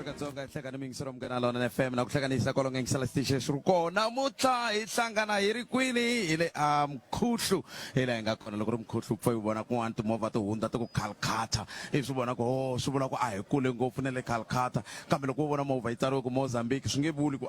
Afrika-Dzonga ihlekana mingisero mkanalona FM na kuhlekanisa kolonge ngisala station shruko namuhla ihlangana yiri kwini ile mkhuhlu ile ngakhona lokho umkhuhlu upfa ubona ku antu mova to hunda to Calcutta isubona ko subona ko ayi kule ngopfu nele Calcutta kambe loko ubona mova itsaro ku Mozambique swingebuli ku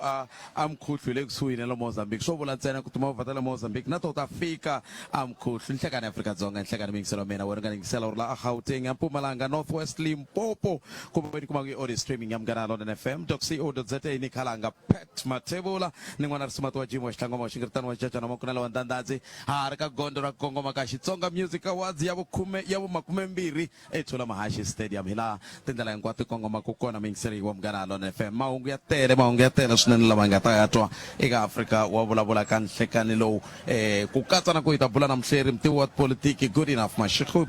mkhuhlu le kusuhini lo Mozambique so vula ntsena ku mova ta le Mozambique na to ta fika mkhuhlu ihlekana Afrika-Dzonga ihlekana mingisero mina wena ngisela urla Gauteng Mpumalanga Northwest Limpopo kuba kumagi audio streaming yamganalona FM.co.za ni khalanga Pet Matebula ningwana risumatu wa jimo xhlangoma wa xingirtano wa jaja na makuna lawa ndandazi harika gondo ra kongoma ka Xitsonga Music Awards ya vu makume mbirhi eThula Mahashi Stadium hila tindlela hinkwato kongoma ku kona mingiseri wa mganalona FM mahungu ya tele swinene lava nga ta yatwa eka Africa wa vulavula ka nhlekani lowu ku katsa na ku hita bula na mhleri mtivi wa politiki Good Enough Mashego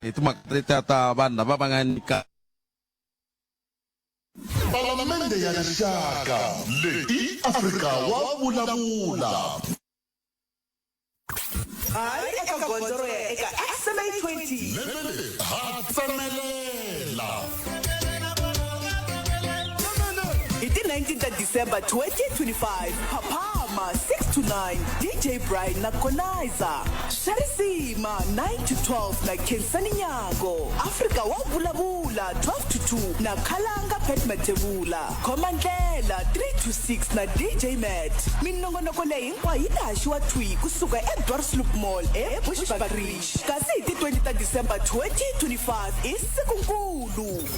itimaka vanhu lava va nga nyika Palamende ya rixaka leti Afrika wa vulavula. Hayi eka gondzo ya eka SMA 20. Lele hatsamelela. Iti 19th December 2025. Papama 6 to 9. DJ Brian na Konaiza. Sharisima 9 to 12 na Kensani Nyago. Afrika wa vulavula 12 to 2 na Khalanga Pet Matebula. Komandlela 3 to 6 na DJ Matt. Minongonoko leyi hinkwayo yi ta haxiwa twi kusuka eDorsloop Mall eBushbuckridge. Kasi iti 20th December 2025 i sikunkulu.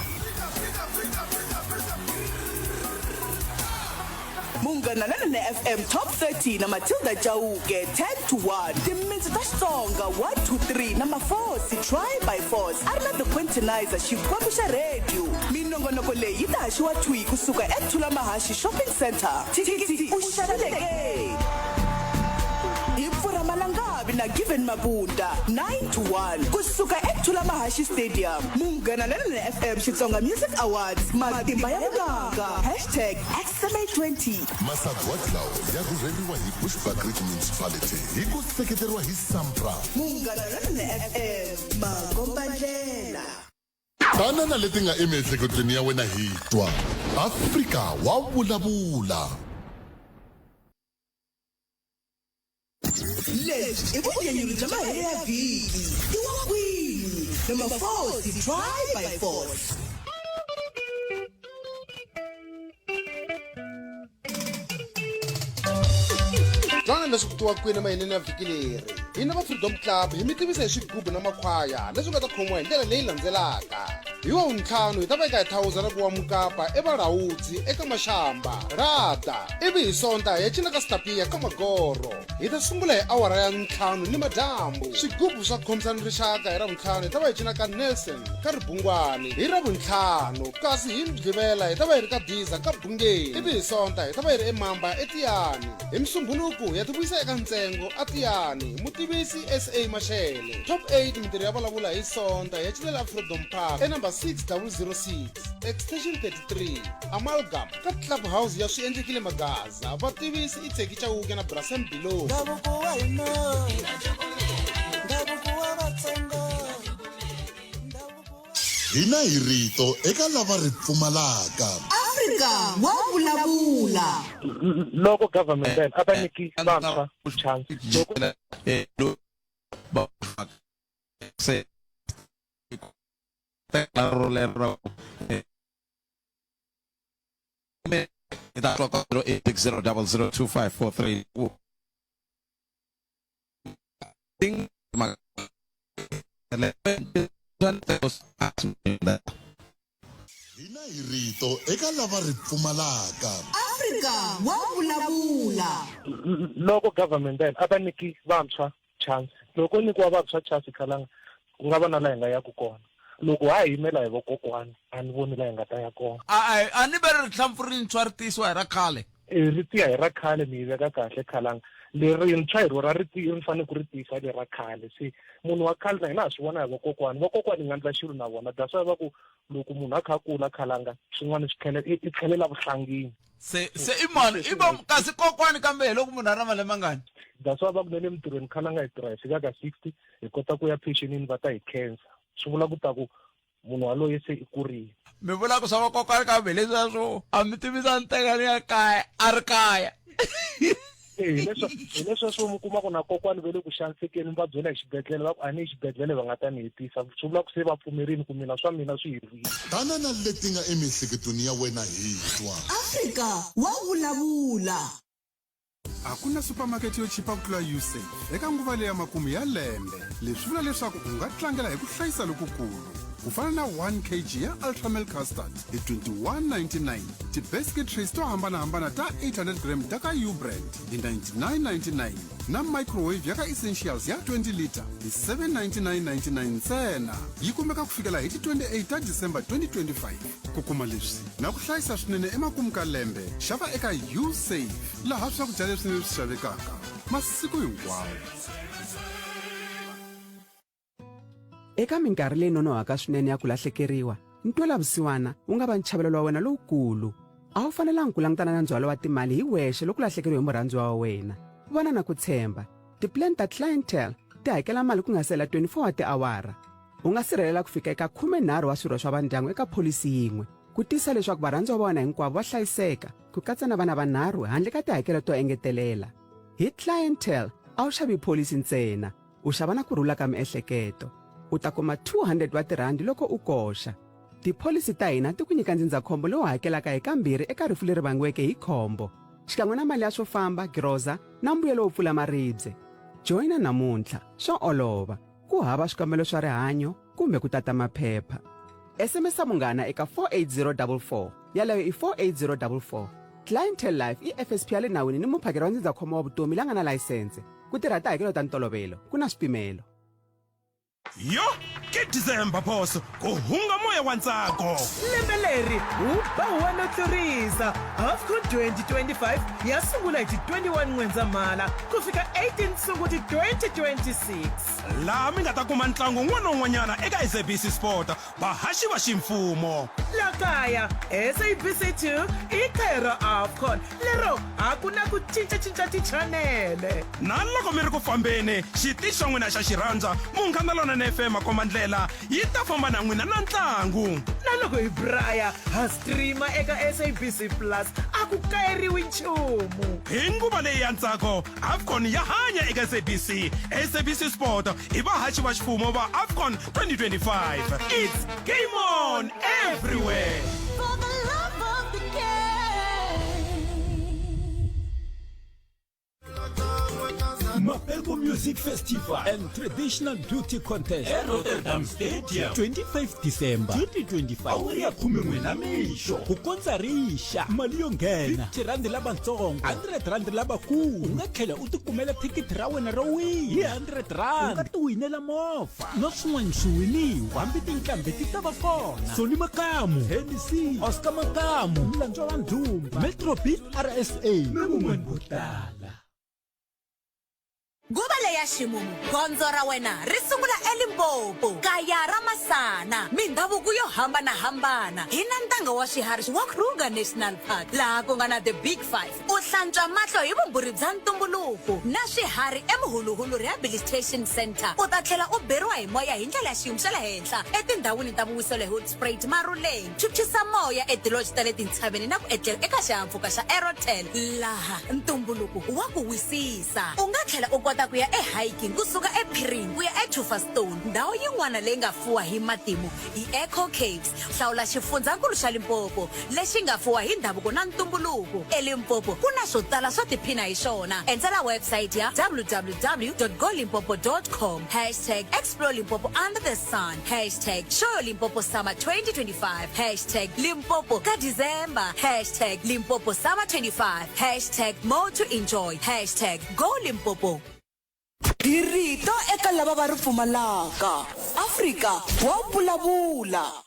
Munganana na FM Top 30 na Matilda Jauke 10 to 1. Timitsu ta Xitsonga 1 to 3 na Mafosi Try by Force. Arna the Quintinizer xikwembu xa radio. Minongonoko leyi yi ta haxiwa twi kusuka eThula Mahashi Shopping Center. Tiki uxalaleke. Ipfura Malangabi na Given Mabunda 9 to 1 kusuka eThula Mahashi Stadium. Munganana na FM Xitsonga Music Awards matimba ya vunanga #SMA20. Masagwatlaw ya kurheliwa hi Bushbuckridge Municipality hi ku seketeriwa hi SAMPRA. Munganana na FM makombandlela. Tanana leti nga emiehleketweni ya wena hi twa Afrika wa vulavula. Let's ibuyenyulu bya mahele ya vhiki iwa kwini na Mafosi Try by Force. Twana leswi kutiwa kwini maheneni ya vhiki leri hina va Freedom Club hi mi tivisa hi swigubu na makhwaya leswi nga ta khomiwa hi ndlela leyi landzelaka. Hi wa Wuntlhanu hi ta veka hi 1000 ra ku wa mukapa eVarawudzi eka Mashamba Rada ivi hi Sonta hi ya cina ka Stapiya ka Magoro. Hi ta sungula hi awara ya 5 ni madyambu. Swigubu swa khomisana rixaka hi Ravuntlhanu hi ta va hi cina ka Nelson ka Ribungwani hi Ravuntlhanu kasi hi Mgqivela hi ta va hi ri ka Diza ka Bungeni ivi hi Sonta hi ta va hi ri eMamba eTiyani. Hi Msumbhunuku hi ya tivuyisa eka Ntsengo a Tiyani mutivisi SA Mashele. Top 8 mitirho ya vulavula hi Sonta hi ya cinela Freedom Park enumber 6006 extension 33 Amalgam ka Clubhouse ya Swiendlekile Magaza. Vativisi i Tseki Chauke na Brasem Bilo. Hina hi rito eka lava ri pfumalaka. Afrika wa vulavula. Local government a va nyiki vantshwa chance Hina hi rito eka lava ri pfumalaka. Afrika wa vulavula. local government a va nyiki vantshwa chance loko nyikiwa vantshwa chance Khalanga ku nga va na laha hi nga ya ku kona. Loko ha yimela hi vokokwani a ni voni laha hi nga ta ya kona. a ni veri rihlampfu rintshwa ri tisiwa hi ra khale Ri tiya hi ra khale mi yi veka kahle Khalanga. Lerintshwa hi rona ri fanele ku ri tisa le ra khale. Se munhu wa khale na hina ha swi vona hi vokokwani hi nga endla xilo na vona that's why va ku loko munhu a kha a kula Khalanga swin'wana i tlhelela vuhlangini. se i mani i va kasi kokwani kambe hi loko munhu a ri na malembe mangani. That's why va ku nele mitirhweni Khalanga hi tirha hi fika ka 60 hi kota ku ya pensionini va ta hi khensa. Swi vula ku ta ku munhu waloye se i kurile. mi vula ku swa vakokwani kambe leswiya swo a mi tivisa ntekani ya kaya a ri kaya hileswa swo mi kuma ku na kokwani ve le ku xanisekeni va byela hi xibedhlele va ku a ni xibedhlele va nga ta ni hetisa swi vula ku se va pfumerini ku mina swa mina swi herile tanana leti nga emiehleketweni ya wena hi twa Africa wa vulavula. A ku na supermarket yo chipa ku tlula Usafe eka nguva leyi ya makumu ya lembe. Leswi vula leswaku u nga tlangela hi ku hlayisa lokukulu. Ku fana na 1 kg ya Ultramel custard hi 21.99. Ti-biscuit trays to hambanahambana ta 800 gram ta ka U-brand hi 99.99. Na microwave ya ka Essentials ya 20 liter hi 799.99 ntsena. Yi kumeka ku fikela hi ti 28 ta December 2025. Ku kuma leswi na ku hlayisa swinene emakumu ka lembe, xava eka Usafe laha swakudya leswi ni swi xavekaka masiku hinkwawo. Eka minkarhi leyi nonohaka swinene ya ku lahlekeriwa, ntwela vusiwana wu nga va nchavelelo wa wena lowukulu. A wu fanelangi ku langutana na ndzhwalo wa timali hi wexe loko lahlekeriwe hi murhandziwa wa wena. Vona na ku tshemba. Tiplan ta clientele ti hakela mali ku nga sela 24 wa tiawara. U nga sirhelela ku fika eka 13 wa swirho swa vandyangu eka pholisi yin'we. Ku tisa leswaku varhandziwa va wena hinkwavo va hlayiseka, ku katsa na vana vanharhu handle ka tihakelo to engetelela. Hi clientele a wu xavi pholisi ntsena, u xava na kurhula ka miehleketo. U ta kuma 200 wa tirhandi loko u koxa. Tipholisi ta hina ti ku nyika ndzindzakhombo lowu hakelaka hi kambirhi eka rifu leri vangiweke hi khombo, xikan'we na mali ya swo famba, groza na mbuyelo wo pfula maribye. Joina namuntlha, swo olova, ku hava swikambelo swa rihanyo kumbe ku tata maphepha. SMS munghana eka 48044, yaleyo i 48044. Clientele Life i FSP ya le nawini ni muphakeri wa ndzindzakhombo wa vutomi la nga na layisense. Ku tirha tihakelo ta ntolovelo, ku na swipimelo. Yo, ke December boss, ku hunga moya wa ntsako. Lembeleri, uba no tlurisa. AFCON 2025 ya sungula hi 21 N'wendzamhala ku fika 18 Sunguti 2026. La mi nga ta kuma ntlangu n'wana n'wanyana eka SABC Sport, bahashi va ximfumo. La kaya, SABC2 i khera AFCON. Lero, a ku na ku cinca tichanele. Na loko mi ri ku fambeni, xitichi xa n'wina xa xirhandza, munghana lona na FM Komandlela, yi ta famba na n'wina na ntlangu. Na loko hi braya, ha streama eka SABC Plus, a ku kayeriwi nchumu. Hi nguva leyi ya ntsako, AFCON ya hanya eka SABC. SABC Sport i vahashi va ximfumo va AFCON 2025. It's game on everywhere. For the love of the game. Mapelko Music Festival and Traditional Beauty Contest at Rotterdam Stadium 25 December 2025. Awuya khume na misho ku konzarisha mali yo nghena 50 rand lavantsongo 100 rand lavakulu. U nga tlhela u tikumela thikithi ra wena ro wina hi 100 rand. U nga ti winela movha no swin'wana swiwiniwa hambi tinqambi ti ta va kona. Soni Makamu, Hennessy, Oscar Makamu, Mlanjwa wa Ndhumba, Metro Beat RSA na mun'wana vo tala. Nguva leya ximumu, gondzo ra wena ri sungula eLimpopo, kaya ra Masana, mindhavuko yo hambanahambana. Hi na ntanga wa swiharhi wa Kruger National Park, laha ku nga na The Big Five. U hlantswa mahlo hi vumbhuri bya ntumbuluko na swiharhi eMuhuluhulu Rehabilitation Center. U ta tlhela u beriwa hi moya hi ndlela ya xiyimo xa le henhla etindhawini ta vuwiselo hi Hoedspruit, Maruleng, chuchisa moya etilodge ta le tintshaveni na ku etlela eka xihahampfhuka xa Aerotel, laha ntumbuluko wa ku wisisa. U nga tlhela u kota ku ya hiking kusuka ePiring ku ya eTuffastone. Ndhawu yin'wana leyi nga fuwa hi matimu i Echo Caves. Hlawula xifundzhankulu xa Limpopo lexi nga fuwa hi ndhavuko na ntumbuluko. ELimpopo ku na swo tala swo tiphina hi swona. Endzela website ya www.golimpopo.com #Explore Limpopo under the sun #Show Limpopo Summer 2025 #Limpopo ka December #Limpopo Summer 25 #More to enjoy #Go Limpopo. Dirito eka lava va ri pfumalaka. Africa wa vulavula.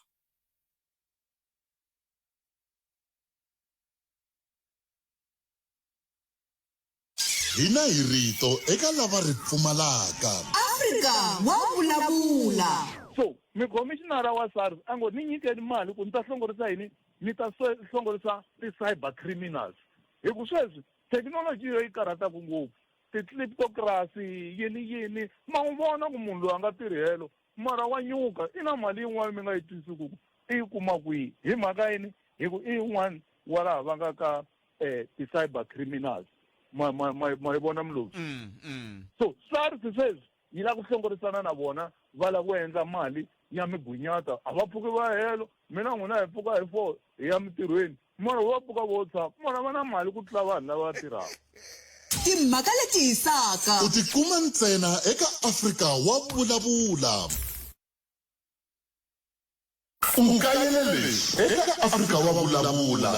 hina hi rito eka lava ri pfumalaka. Africa wa vulavula. So mi commissioner wa SARS ango ni nyikeni mali ku ni ta hlongorisa yini, ni ta hlongorisa ti-cyber criminals. Hi ku sweswi thekinoloji yo yi karhataku ngopfu, ti-kleptocracy yini ma wu vona ku munhu loyi a nga tirhi helo mara wa nyuka i na mali yin'wana mi nga yi twisiku i kuma kwihi hi mhaka yini hi ku i un'wana wa laha va nga ka ti-cyber criminals ma yi vona Mlozi. So SARS sweswi yi lava ku hlongorisana na vona va lava ku endla mali ya migwinyata a va pfuki va helo mina n'wina hi pfuka hi 4 hi ya mintirhweni mara va pfuka vo tshama mona va na mali ku tlula vanhu lava tirhaka. timhaka leti hisaka u tikuma ntsena eka Afrika wa vulavula ukayelele eka Afrika wa vulavula.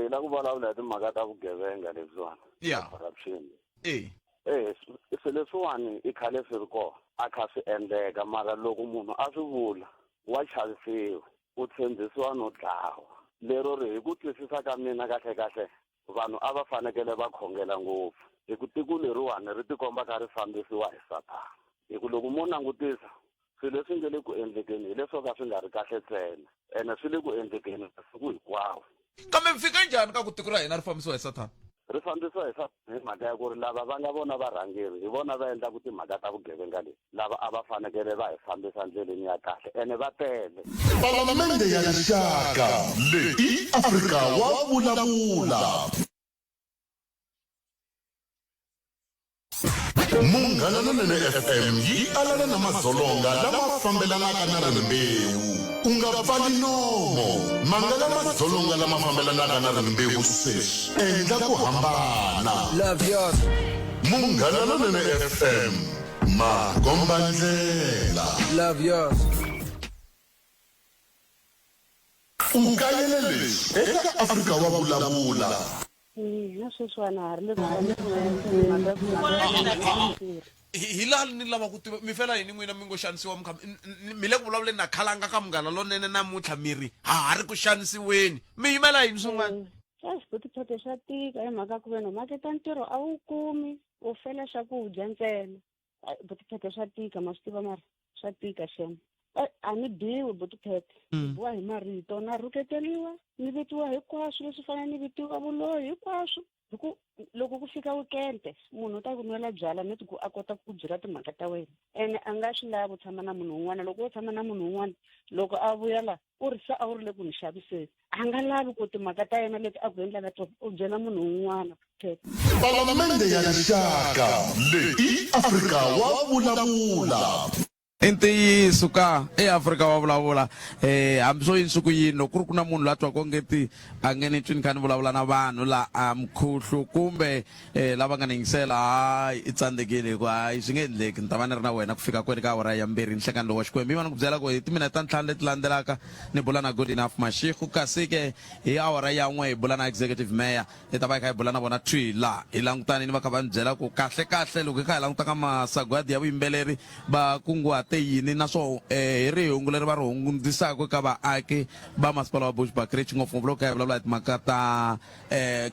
La ku vulavula hi timhaka ta vugevenga lebyiwani. Yeah. Corruption. Se leswiwani i khale swi ri kona a kha swi endleka mara loko munhu a swi vula wa chavisiwa u tshembisiwa no dlawa lero ri hi ku twisisa ka mina kahle vanhu a va fanekele va khongela ngopfu hi ku tiko leriwani ri tikomba ka ri fambisiwa hi Satana hi ku loko mo langutisa swilo leswi nge le ku endlekeni hi leswo ka swi nga ri kahle ntsena ene swi le ku endlekeni masiku hinkwawo. kambe mi fika njhani ka ku tiko ra hina ri fambisiwa hi Satana? Ri fambisiwa hi Satana hi mhaka ya ku ri lava va nga vona varhangeri hi vona va endlaku timhaka ta vugevenga leti lava a va fanekele va hi fambisa ndleleni ya kahle ene va tele. Palamende ya rixaka leyi i Afrika wa vulavula. Munghana Lonene FM yi alana na madzolonga lama fambelanaka na rimbewu. U nga pfali nomo mangala madzolonga lama fambelanaka na rimbewu sweswi endla ku hambana. Love yours. Munghana Lonene FM makomba ndlela. Love yours. Ukayelele eka Afrika wa vulavula. hilani ni lava ku tiva mi fela yini n'wina mi ngo xanisiwa mi le ku vulavuleni na khalanga ka Munghana Lonene namuntlha miri ha ri ku xanisiweni mi yimela yini swin'wana? xiphiqo xa tika hi mhaka ku veni maketa ntirho a wu kumi u fela swakudya ntsena xiphiqo xa tika ma swi tiva mara swa tika xema a ni biwi butiphete biwa hi marito na rhuketeliwa ni vitiwa hinkwaswo leswi fanele ni vitiwa vuloyi hinkwaswo hi ku loko ku fika wekende munhu u ta ku nwela byala ni ku a kota ku byela timhaka ta wena ene a nga swi lavi u tshama na munhu un'wana loko u tshama na munhu un'wana loko a vuya la u ri se a wu ri le ku ni xaviseni a nga lavi ku timhaka ta yena leti a ku endlaka tona u byela munhu un'wana. Palamende ya rixaka leyi i Afrika wa vulavula. Intiyiso ka eAfrika wa vulavula hambi swo yinsuku yini loko ku ri ku na munhu la twa kongeti a nghene twini kha ni vulavula na vanhu la mkhuhlu kumbe lava nga ni yingisela hayi i tsandzekile ku hayi swi nge endleki ni ta va ni ri na wena ku fika kwini ka awara ya mbirhi nhlekani lowu wa Xikwembu iva ni ku byela ku hi timinete ta ntlhanu leti landzelaka ni bula na Good Enough Mashego kasi ke hi awara ya n'we hi bula na executive mayor hi ta va hi kha hi bula na vona twila hi langutani ni va kha va ni byela ku kahle loko hi kha hi languta ka masagwadi ya vuyimbeleri va kunguhate yini na swo hi rihungu leri va ri hundzisaka ka vaaki va masipala wa Bushbuckridge ngopfungopfu loko hi vulavula hi timhaka ta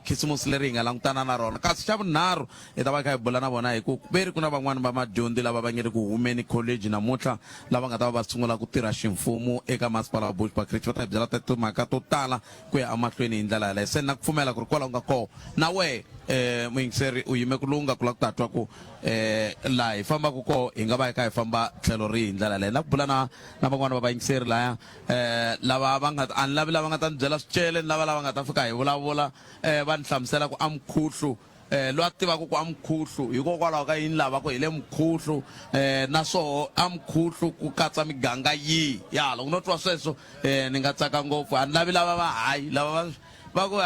khisimusi leri hi nga langutana na rona kasi xa vunharhu hi ta va kha hi bula na vona hi ku veri ku na van'wani va madyondzi lava va nge ri ku humeni college namuntlha lava nga ta va va sungula ku tirha ximfumo eka masipala wa Bushbuckridge va ta hi byela timhaka to tala ku ya emahlweni hi ndlela yaleyo se na ku pfumela ku ri kwalaho nga koho na wehe muyingiseri u yime ku lunga ku la ku ta twa ku laha hi fambaka koho hi nga va hi kha hi famba tlhelo rihi hi ndlela leyi na ku bula na van'wana va vayingiseri laya lava va nga a ni lavi lava nga ta ni byela swicele ni lava nga ta fika hi vulavula va ni hlamusela ku amkhuhlu lo a tivaka ku amkhuhlu hikokwalaho ka yini lava ku hi le mkhuhlu na swoho amkhuhlu ku katsa miganga yihi ya loko no twa sweswo ni nga tsaka ngopfu a ni lavi lava va hayi lava va ku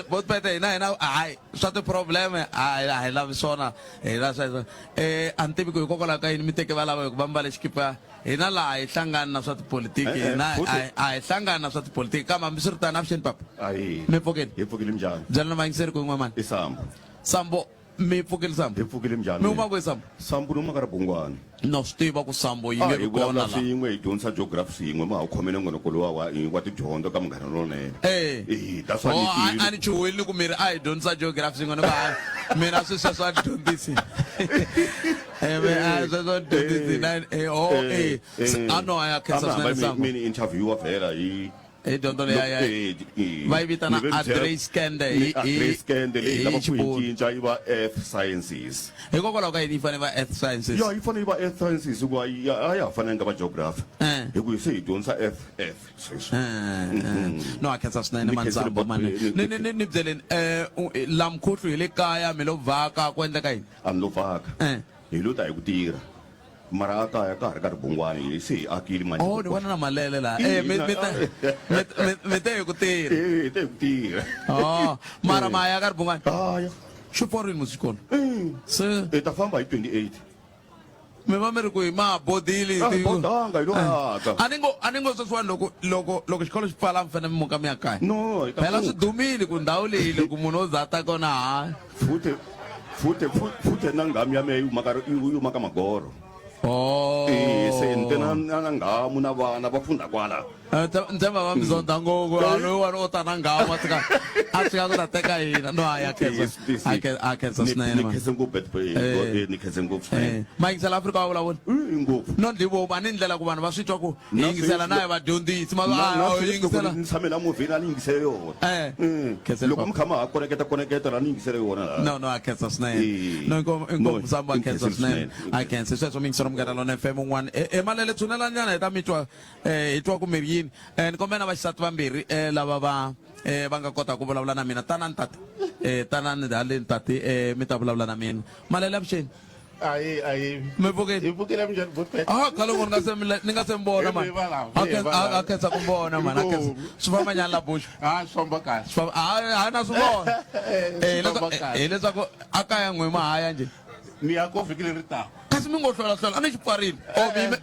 botipete hina hayi swa ti-problem a hi lavi swona hina sweswo a ni tivi ku hikokwalaho ka yini mi teke va lava ku va mbale xikipa hina laha hi hlangani na swa tipolitiki hina a hi hlangani na swa tipolitiki kambe hambi swi ri tani avuxeni papa mi pfukile hi pfukile njhani byela na vayingiseri ku yin'we mani i Sambo mi pfukile Sambo hi pfukile njhani mi huma kwihi Sambo ni huma ka Ribungwani no swi tiva ku Sambo yi nge ri kona la swin'we hi dyondzisa geography swin'we ma wu khomene n'wanokolo wa tidyondzo ka Munghana Lonene that's why a ni chuheli ni ku miri a hi dyondzisa geography swin'we ni ku mina swi sweswo a dyondzisi sweswo dyondzisi ano a ya khensa swinene Sambo mini interview wa vhela hi dyondzo leya va yi vitana Andrei Skande Andrei Skande leyi lava ku yi cinca yi va earth sciences hikokwalaho ka yini yi fanele va earth sciences ya yi fanele yi va earth sciences hikuva a ya ha fanelanga va geography hi ku se hi dyondzisa earth no a khensa swinene manzambo mani ni byeleni la mkhuhlu hi le kaya mi lo vhaka ku endleka yini a ni lo vhaka hi lo ta hi ku tirha mara a kaya ka ha ri ka ribungwani se hi akile mani oh ni vona na malele laha mi te hi ku tirha hi te hi ku tirha oh mara ma ya ka ribungwani haya swi pforini musikolo se hi ta famba hi 28 mi va mi ri ku hi mabodile bodanga hi lo aka a ni ngo sweswiwani loko xikolo xi pfala mi fanele mi muka mi ya kaya no phela swi dumile ku ndhawu leyi loko munhu o zata kona haya futhi na ngami ya mehe yi huma ka magoro se ni te na ngamu na vana va funda kwala ntsema va mizonda ngopfu loyi wani o ta na ngamu a fika ku ta teka hina no a khensa swinene ni khense ngopfu ni khense ngopfu swinene ma yingisela Afrika wa vulavula ngopfu no ndlivo a ni ndlela ku vanhu va swi twa ku yingisela na hi vadyondzisi yingisela ni tshamela movheni a ni yingisele yona loko mi kha ma ha koneketa la ni yingisele yona no a khensa swinene no inkomu sambo a khensa swinene a khensa sweswo mi yingisela Munghana Lonene FM un'wana emalele tshunela nyana hi ta mi twa hi twa ku mi ri yini ni kombela na vaxisati vambirhi lava va nga kota ku vulavula na mina tanani tati tanani haleni tati mi ta vulavula na mina malele avuxeni mi pfukeni khale ku ni nga se mi vona mani a khensa ku vona mani swi famba nyana la bush hayi na swi vona hileswaku a kaya n'we ma haya njhe ni ya ko vhiki leri taka kasi mi ngo hlwela a ni xi pfarile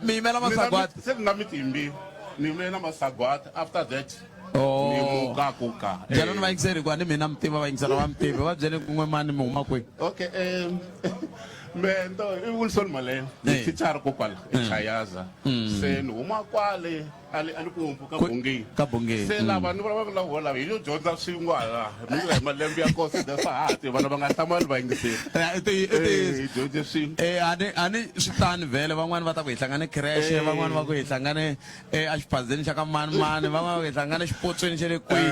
mi yimela masagwati se nga mi timbi ni yimela masagwati after that ni muka kuka byela ni va yingiseri ku a ni mina mitiva va yingisela va mitivi va byele kun'we mani mi huma kwihi okay mento i Wilson Malene ni teacher ko kwala eChayaza se ni huma kwale ali ku ka bungeni se lava ni vulavula hi yo dyondza swin'wana ni hi malembe ya kosi da sahati vana va nga hlamali va yingiseli dyondze swin'we ani swi tani vhele van'wani va ta ku hi hlangane crash van'wani va ku hi hlangane a xiphazeni xa ka mani van'wani va ku hi hlangane xipotsweni xa le kwihi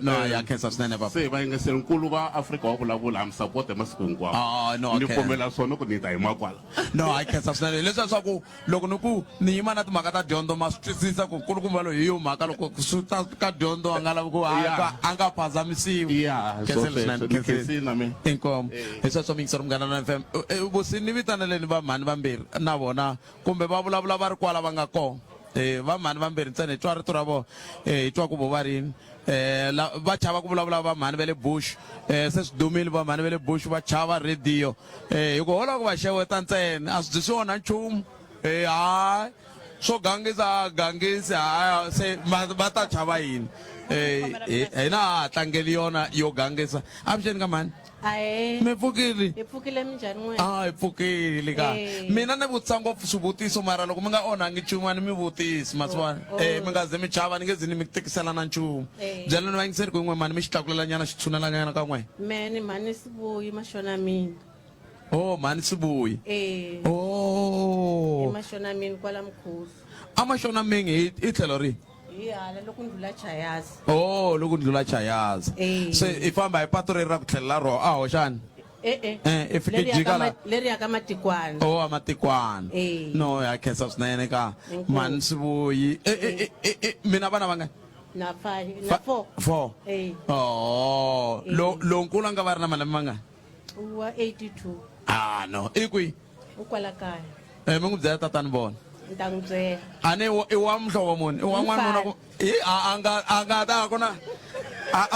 no ya khensa swinene papa se va yingiseli nkulu va Afrika wa vulavula ham support masiku hinkwawo ni kombela swona ku ni ta hi makwala no a khensa swinene leswaku loko ni ku ni yima na timhaka ta dyondzo ma swi twisisa ku nkulukumba loyi hi yo mhaka loko swi ta ka dyondzo a nga lavi ku a nga phazamisiwi inkomo hi sweswo mi yingisela Munghana Lonene FM vusi ni vitaneleni va mhani vambirhi na vona kumbe va vulavula va ri kwala va nga kona va mhani vambirhi ntsena hi twa rito ra vona hi twa ku vo va rini va chava ku vulavula va mhani va le bush se swi dumile va mhani va le bush va chava radio hi ku hola ku va xeweta ntsena a swi byi swi onha nchumu hayi swo gangisa se va ta chava yini hina ha tlangeli yona yo gangisa avuxeni ka mani mi pfukile hi pfukile minjhani n'we hi pfukile ka mina ni vutisa ngopfu swivutiso mara loko mi nga onhangi nchumu a ni mi vutisi masiwani mi nga ze mi chava ni nge zi ni mi tikisela na nchumu byela ni va yingiseri ku yin'we mani mi xi tlakulela nyana xi tshunela nyana ka n'we meni mhani Sibuyi maxona mina mhani Sibuyi maxona mina kwala mkhuhlu a maxona mingi hi tlhelo rihi hi hala loko ni ndlula Chayaza loko ndlula Chayaza se i famba hi patu reri ra ku tlhelela ro a hoxani i fike jika leri ya ka Matikwana a Matikwana no ya khensa swinene ka mhani Sibuyi mina vana vangani na 4 lonkulu a nga va ri na malembe mangani wa 82 no i kwihi u kwala kaya mi n'wi byela tatani vona nta n'wi byela a ni i wa muhlovo muni i wa n'wanuna ku a nga ta a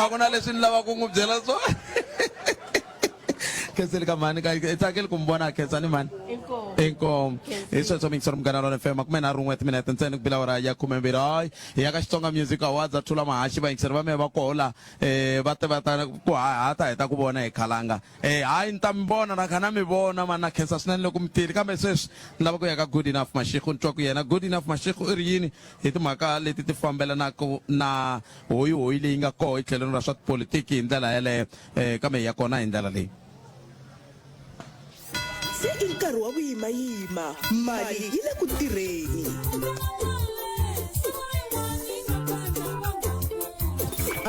ku na leswi ni lava ku n'wi byela swona khenseli ka mani ka tsakeli ku mi vona a khensa ni mani inkomo hi sweswo mi yingisela Munghana Lonene FM 13 timinete ntsena ku bila awara ya 12 hayi hi ya ka Xitsonga Music Awards a thula mahaxi va yingiseri va mehe va kola va ta ku hata heta ku vona hi khalanga hayi ni ta mi vona na khana mi vona mani na khensa swinene loko mi tile kambe sweswi ni lava ku ya ka Good Enough Mashego ni twa ku yena Good Enough Mashego i ri yini hi timhaka leti ti fambelanaka na hoyi leyi nga koho hi tlhelweni ra swa tipolitiki hi ndlela yeleyo kambe hi ya kona hi ndlela leyi se i nkarhi wa vuyimayima mali yi le ku tirheni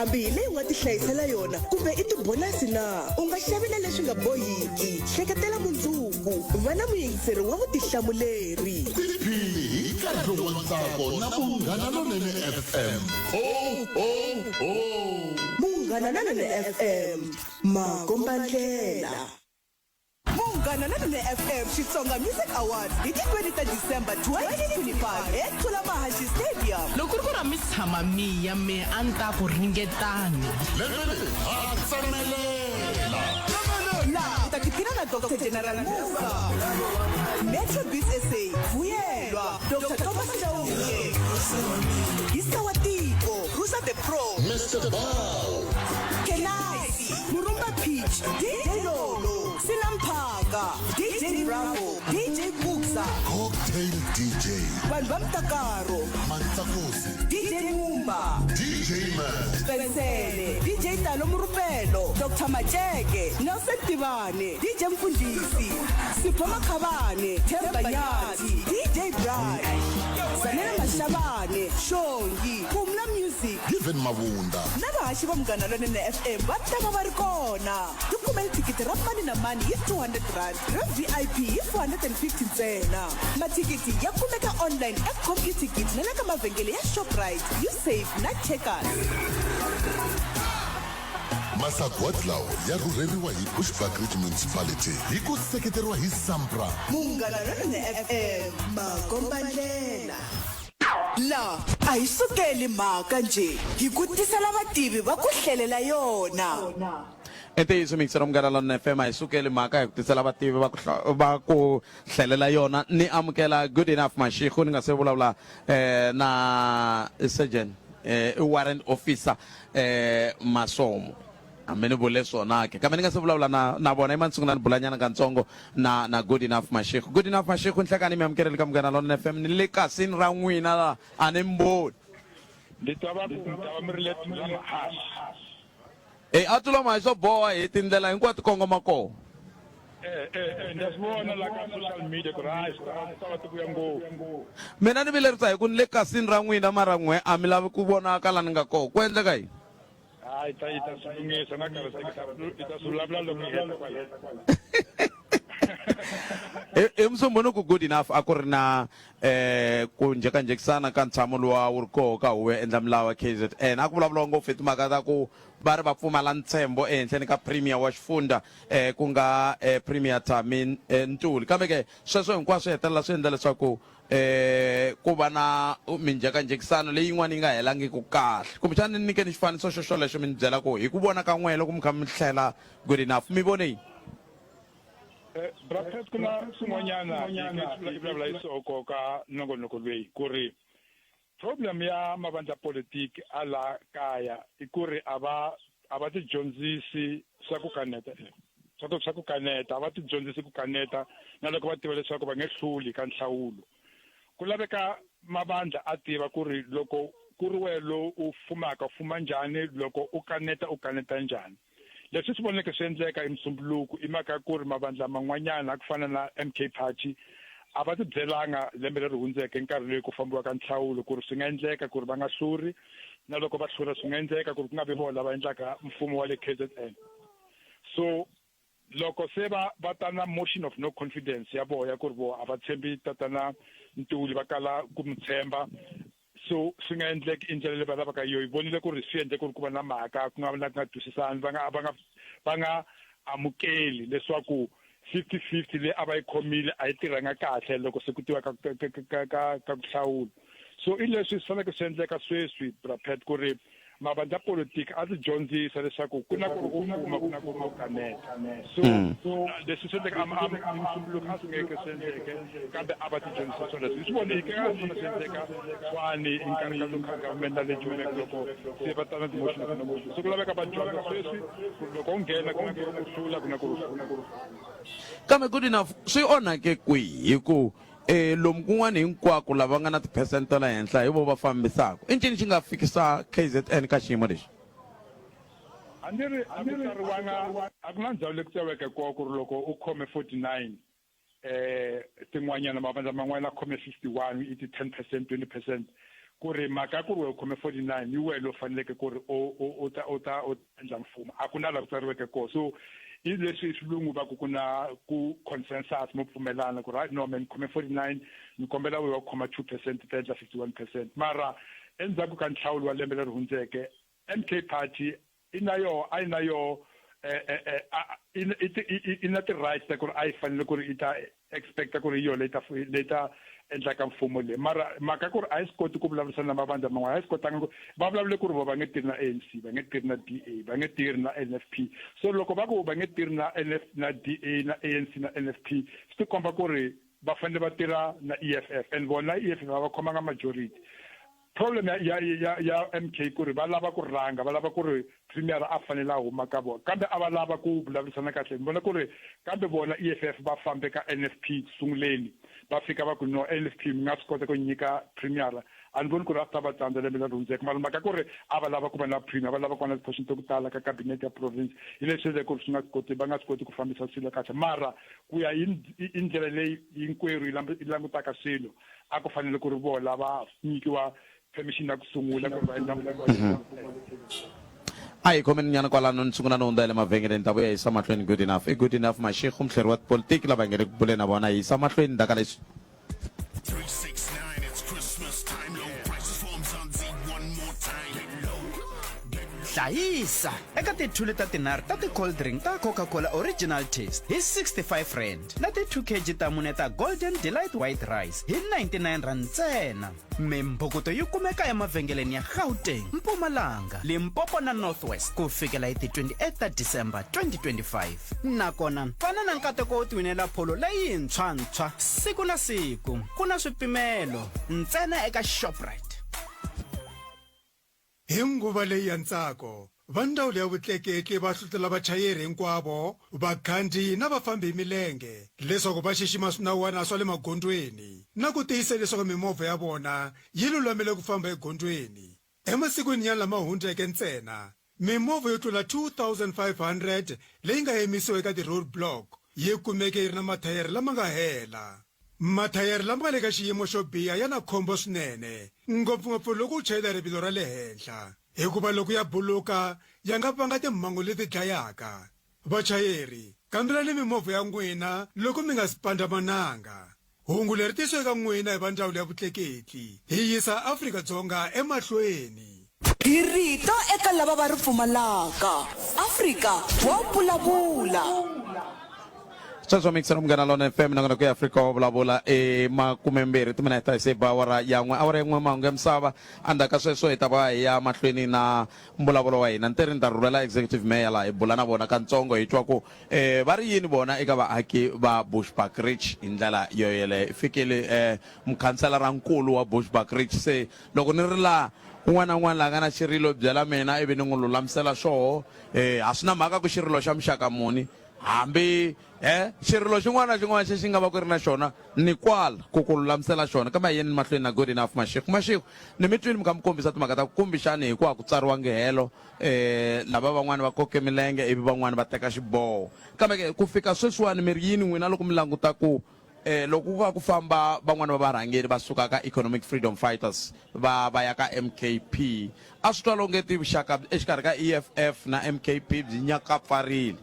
hambi hi leyi u nga tihlayisela yona kumbe i tibonasi na u nga xavela leswi nga bohiki hleketela mundzuku va na muyingiseri wa vutihlamuleri tiphini hi nkarhi wa ntsako na Munghana Lonene FM Munghana Lonene FM makombandlela Munghana Lonene FM Xitsonga Music Awards hi 20 December 2025 eThulamahashi Stadium. Loko ri ku ra mitshama miya me a ni ta ku ringetani. La ta tiphina na Dr. General Musa. Metro Beats SA Vuyelwa Dr. Thomas Chauke. Isawa Tiko Rusa the Pro Mr. Bow Kenasi Murumba Peach DJ Lolo Sinamphaka DJ Bravo DJ Buksa Cocktail DJ Banbam Takaro Mantsakosi DJ Mumba DJ Man Pensele DJ Talo Murupelo Dr. Macheke Nelson Tivane DJ Mfundisi Sipho Makhabane Themba Nyati DJ Bright Sanela Mashabane Shongi Kumla Music Given Mavunda Navahashi va Munghana Lonene FM va ta va ri kona. Tikumela thikithi ra mani na mani hi 200 rand, ra VIP hi 450 ntsena. Mathikiti ya kumeka online eka Computicket na le ka mavhengele ya Shoprite, Usafe na Checkers. Masagwadi lawa ya rhurheriwa hi Bushbuckridge Municipality hi ku seketeriwa hi Sampra. Munghana Lonene FM makombandlela. La a hi sukeli mhaka nje hi ku tisela vativi va ku hlelela yona. Ntiyiso mixer Munghana Lonene FM a hi sukeli mhaka hi ku tisela vativi va ku hlelela yona. Ni amukela Good Enough Mashego ni nga se vulavula na surgeon warrant officer Masomo. Amene bole sona ke kama ni nga se vulavula na bona imansungu na bulanyana kantsongo na Good Enough Mashego. Good Enough Mashego nhlakani mi amukela ka Munghana Lonene FM ni le kasini ra n'wina la a ni mboni ndi tava ku tava mi ri le Tulamahashi a Tulamahashi swo boha hi tindlela hinkwato kongoma koho ndzi vona la ka social media ku ri tava ti vuya ngopfu mina ni vilerisa hi ku ni le kasini ra n'wina mara n'we a mi lavi ku vonaka la ni nga koho ku endleka yini hayi ta swilungisa na karhi ta swivulavula loko hi heta kwale Msombona ku Good Enough a ku ri na ku njhekanjhekisana ka ntshamo lowa wu ri koho ka huwe endla milawu ya KZN a ku vulavuriwa ngopfu hi timhaka ta ku va ri va pfumala ntshembo ehenhleni ka premier wa xifundza ku nga premier Tami Ntuli kambe ke sweswo hinkwaswo hetelela swi endla leswaku ku va na minjhekanjhekisano leyin'wana yi nga helangiki kahle kumbexana ni nyikeni xifaniso xo lexo mi ni byela ku hi ku vona ka n'we loko mi kha mi hlela Good Enough mi vone yini Brapet ku na swin'wanyana i vulavula hi soko ka nongonoko lweyi ku ri problem ya mavandla politiki a la kaya i ku ri a va tidyondzisi swa ku kaneta swa ku kaneta a va tidyondzisi ku kaneta na loko va tiva leswaku va nge hluli ka nhlawulo ku laveka mavandla a tiva ku ri loko ku ri wehe lowu u fumaka fuma njhani loko u kaneta njhani leswi swi voneke swi endleka hi Musumbhuluku i mhaka ku ri mavandla man'wanyana ku fana na MK Party a va tibyelanga lembe leri hundzeke nkarhi leyi ku fambiwa ka nhlawulo ku ri swi nga endleka ku ri va nga hluri na loko va hlura swi nga endleka ku ri ku nga vi vona lava endlaka mfumo wa le KZN so loko se va ta na motion of no confidence ya voya ku ri a va tshembi tatana Ntuli va kala ku mi tshemba so swi nga endleki i ndlela leyi va lavaka yo hi vonile ku ri swi endle ku ri ku va na mhaka ku nga twisisani va nga amukeli leswaku 50-50 leyi a va yi khomile a yi tirhanga kahle loko se ku tiwa ka ku hlawula so i leswi swi faneleke swi endleka sweswi Brapet ku ri mavandla politiki a ti dyondzisa leswaku ku na ku ri ku na ku kaneta so leswi swi endleka Musumbhuluku a swi ngeke swi endleke kambe a va ti dyondzisa swona leswi swi voneke a swona swi endleka swani hi nkarhi ka local government legitimate loko se va tana ti-motion of no confidence so ku laveka va dyondza sweswi loko u nghena ku na ku ri ku hlula ku na ku ri kambe Good Enough swi onhake kwihi hi ku lomu kun'wana hinkwako lava nga na tiphesente ta le henhla hi vo va fambisaka i ncini xi nga fikisa KZN ka xiyimo lexi a tsariwanga a ku na ndhawu leyi ku tsariweke koho ku ri loko u khome 49 tin'wanyana mavandla man'wana a khome 51 i ti 10% 20% ku ri mhaka ku ri u khome 49 hi wena lo faneleke ku ri u ta endla mfumo a ku na laha ku tsariweke kona so hi leswi xilungu va ku na ku consensus mo pfumelana ku right no man khome 49 ni kombela u khoma 2% ta endla 51% mara endzhaku ka nhlawulo wa lembe leri hundzeke MK party ina yo ina ti-rights ta ku ri a yi fanele ku ri i ta expecta ku ri yo leta endlaka mfumo le mara mhaka ku ri a yi swi koti ku vulavurisana na mavandla man'wana a yi swi kotanga va vulavule ku ri va nge tirhi na ANC va nge tirhi na DA va nge tirhi na NFP so loko va ku va nge tirhi na DA na ANC na NFP swi ti komba ku ri va fanele va tirha na EFF and vona EFF va khomanga majority problem ya MK ku ri va lava ku rhanga va lava ku ri premier a fanele a huma ka vona kambe a va lava ku vulavurisana kahle ni vona ku ri kambe vona EFF va fambe ka NFP sunguleni va fika va ku no NFP mi nga swi kota ku nyika premier a ni voni ku ri a swi ta va tsandza lembe leri hundzeke mara mhaka ku ri a va lava ku va na premier va lava ku va na ti-position to ku tala ka cabinet ya province hi leswi ku ri swi nga swi koti va nga swi koti ku fambisa swilo kahle mara ku ya hi ndlela leyi hinkwerhu yi langutaka swilo a ku fanele ku ri vona va nyikiwa permission ya ku sungula ku va endla Ai khomeni nyana kwalano ni sungula no unda le mavhengeleni ta vuya yisa mahlweni good enough mashekh umhleri wa politiki lava ngele ku buleni na vona yisa mahlweni ndaka leswi 369 it's Christmas time low prices for Mzansi one more time hlayisa eka ti-2 ta tinharhu ta ti-cold drink ta Coca-Cola original taste hi 65 rand na ti-2 kg ta mune ta golden delight white rice hi 99 rand ntsena mimbhukuto yi kumeka emavhengeleni ya Gauteng, Mpumalanga, Limpopo na Northwest ku fikela hi ti 28 ta December 2025 nakona fana na nkateko wo tiwinela pholo leyintshwantshwa siku na siku ku na swipimelo ntsena eka Shoprite. Hi nguva leyi ya ntsako va ndawulo ya vutleketli va hlohlotela vachayeri hinkwavo vakhandziyi na vafambi hi milenge leswaku va xixima swinawana swa le magondzweni na ku tiyisa leswaku mimovha ya vona yi lulamile ku famba egondzweni emasikwini ya lama hundzeke ntsena mimovha yo tlula 2500 leyi nga yimisiwa eka ti-road block yi kumeke yi ri na mathayere lama nga hela mathayere lama nga le ka xiyimo xo biha ya na khombo swinene ngopfungopfu loko u chayela rivilo ra le henhla hikuva loko ya buluka ya nga vanga timhangu leti dlayaka vachayeri kambirani mimovha ya n'wina loko mi nga si pandzamananga hungu leri tisiwe ka n'wina hi va ndzawulo ya vutleketli hi yisa Afrika-Dzonga emahlweni hi rito eka lava va ri pfumalaka Afrika wa vulavula sweswo mixer umngana lona FM na ku Afrika wa vulavula makumembirhi timinete se bawara yan'we awara yin'we mahungu ya misava andaka sweswo hi ta va hi ya mahlweni na mbulavulo wa hina ntirhi ni ta rhurhela executive mayor laha hi bula na vona katsongo hi twa ku va ri yini vona eka vaaki va Bushbuckridge hi ndlela yo yele fikile mukhanselara-nkulu wa Bushbuckridge se loko ni ri laha un'wana na un'wana laha nga na xirilo byela mina ivi ni n'wi lulamisela swoho a swi na mhaka ku xirilo xa muxaka muni hambi xirilo xin'wana na xin'wana xi nga va ku ri na xona ni kwala ku ku lulamisela xona kambe a yeni mahlweni na good enough mashiko ni mi twini mi kha mi kombisa timhaka ta ku kumbixani hi ku a ku tsariwangi helo lava van'wani va koke milenge ivi van'wani va teka xiboho kambe ku fika sweswiwani mi ri yini n'wina loko mi languta ku loko ku va ku famba van'wani va varhangeri va suka ka economic freedom fighters va ya ka MKP a swi twa longeti vuxaka exikarhi ka EFF na MKP byi nyakapfarile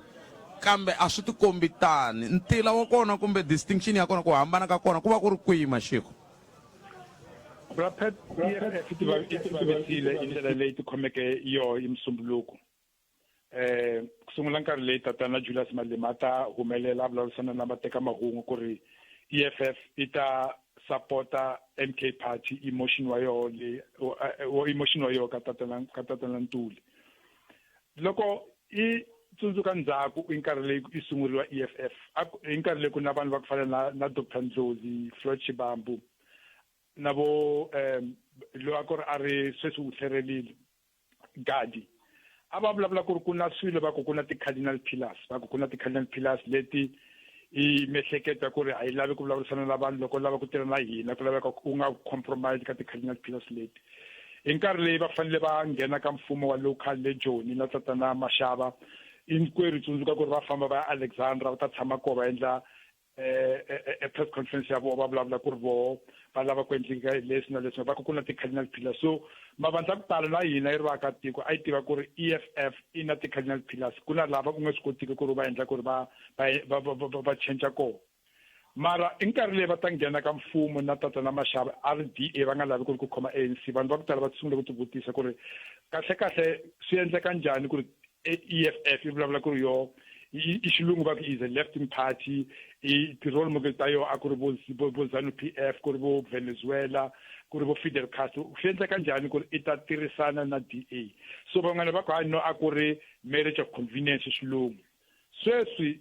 kambe a swi tikombi tani ntila wa kona kumbe distinction ya kona ku hambana ka kona ku va ku ri kwihi mashiko Brapet EFF itivisile indlela leyi ti khomeke yo hi Musumbhuluku ku sungula nkarhi leyi tatana Julius Malema ta humelela vulavurisana na vateka mahungu ku ri EFF ita supporta MK party emotion wa yo ka tatana Ntuli loko i tsundzuka ndzhaku i nkarhi leyi i sunguriwa EFF i nkarhi leyi ku na vanhu va ku fana na Dr Ndlozi, Floyd Shivambu na vo lo a ku ri a ri sweswi u tlhererile Gadi a va vulavula ku ri ku na swilo va ku ku na ti-cardinal pillars leti i miehleketo ku ri a yi lavi ku vulavurisana na vanhu loko lava ku tirha na hina ku laveka ku nga compromise ka ti-cardinal pillars leti hi nkarhi leyi va fanele va nghena ka mfumo wa local le Joni na tatana Mashava inkwerhu tsundzuka ku ri va famba va ya Alexandra va ta tshama ko va endla press conference yabo va vulavula ku ri vo va lava ku endleka leswi na leswi va ku na ti-cardinal pillars so mavandla ku tala na hina yi ri vaakatiko a yi tiva ku ri EFF i na ti-cardinal pillars ku na lava ku nga swi kotiki ku ri va endla ku ri va change koho mara i nkarhi leyi va ta nghena ka mfumo na tatana Mashaba RDA va nga lavi ku ri ku khoma ANC vanhu va ku tala va sungule ku tivutisa ku ri kahle swi endleka njhani ku ri EFF yi vulavula ku ri yo i xilungu va ku is a left-wing party i ti-role model ta yo a ku ri vo ZANU-PF ku ri vo Venezuela ku ri vo Fidel Castro swi endleka njhani ku ri i ta tirhisana na DA so van'wana va ku hayi no a ku ri marriage of convenience xilungu sweswi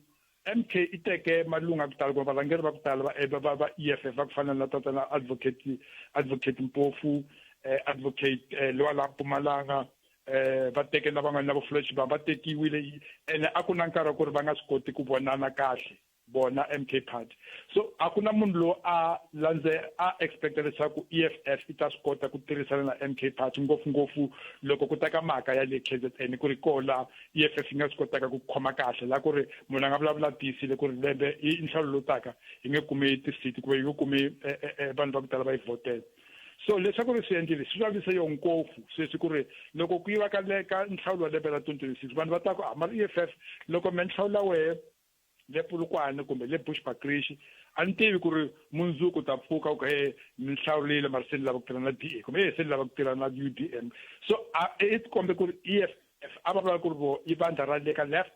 MK i teke malunga ku tala ku varhangeri va ku tala va EFF va ku fana na tatana advocate Mpofu advocate lowa la Mpumalanga va teke na van'wana vo Flash va tekiwile ene a ku na nkarhi ku ri va nga swi koti ku vonana kahle bona MK party so a ku na munhu lo a expecta leswaku EFF i ta swi kota ku tirhisana na MK party ngopfungopfu loko ku teka mhaka ya le KZN ku ri kola EFF yi nga swi kotaka ku khoma kahle la ku ri munhu a nga vulavula tiyisile ku ri lembe i nhlayo lowu taka yi nge kumi tisiti ku va yi nge kumi vanhu va ku tala va yi votela so leswaku ri swi endlile swi vavisa yo nkofu sweswi ku ri loko ku yiva ka nhlawulo wa lembe ra 2026 vanhu va ta ku mara EFF loko me nhlawula wehe le Polokwane kumbe le Bushbuckridge a ni tivi ku ri mundzuku ta pfuka ku ni hlawulile mara se ni lava ku tirha na DA kumbe se ni lava ku tirha na UDM so i kombe ku ri EFF a va vulavula ku ri vo i vandla ra le ka left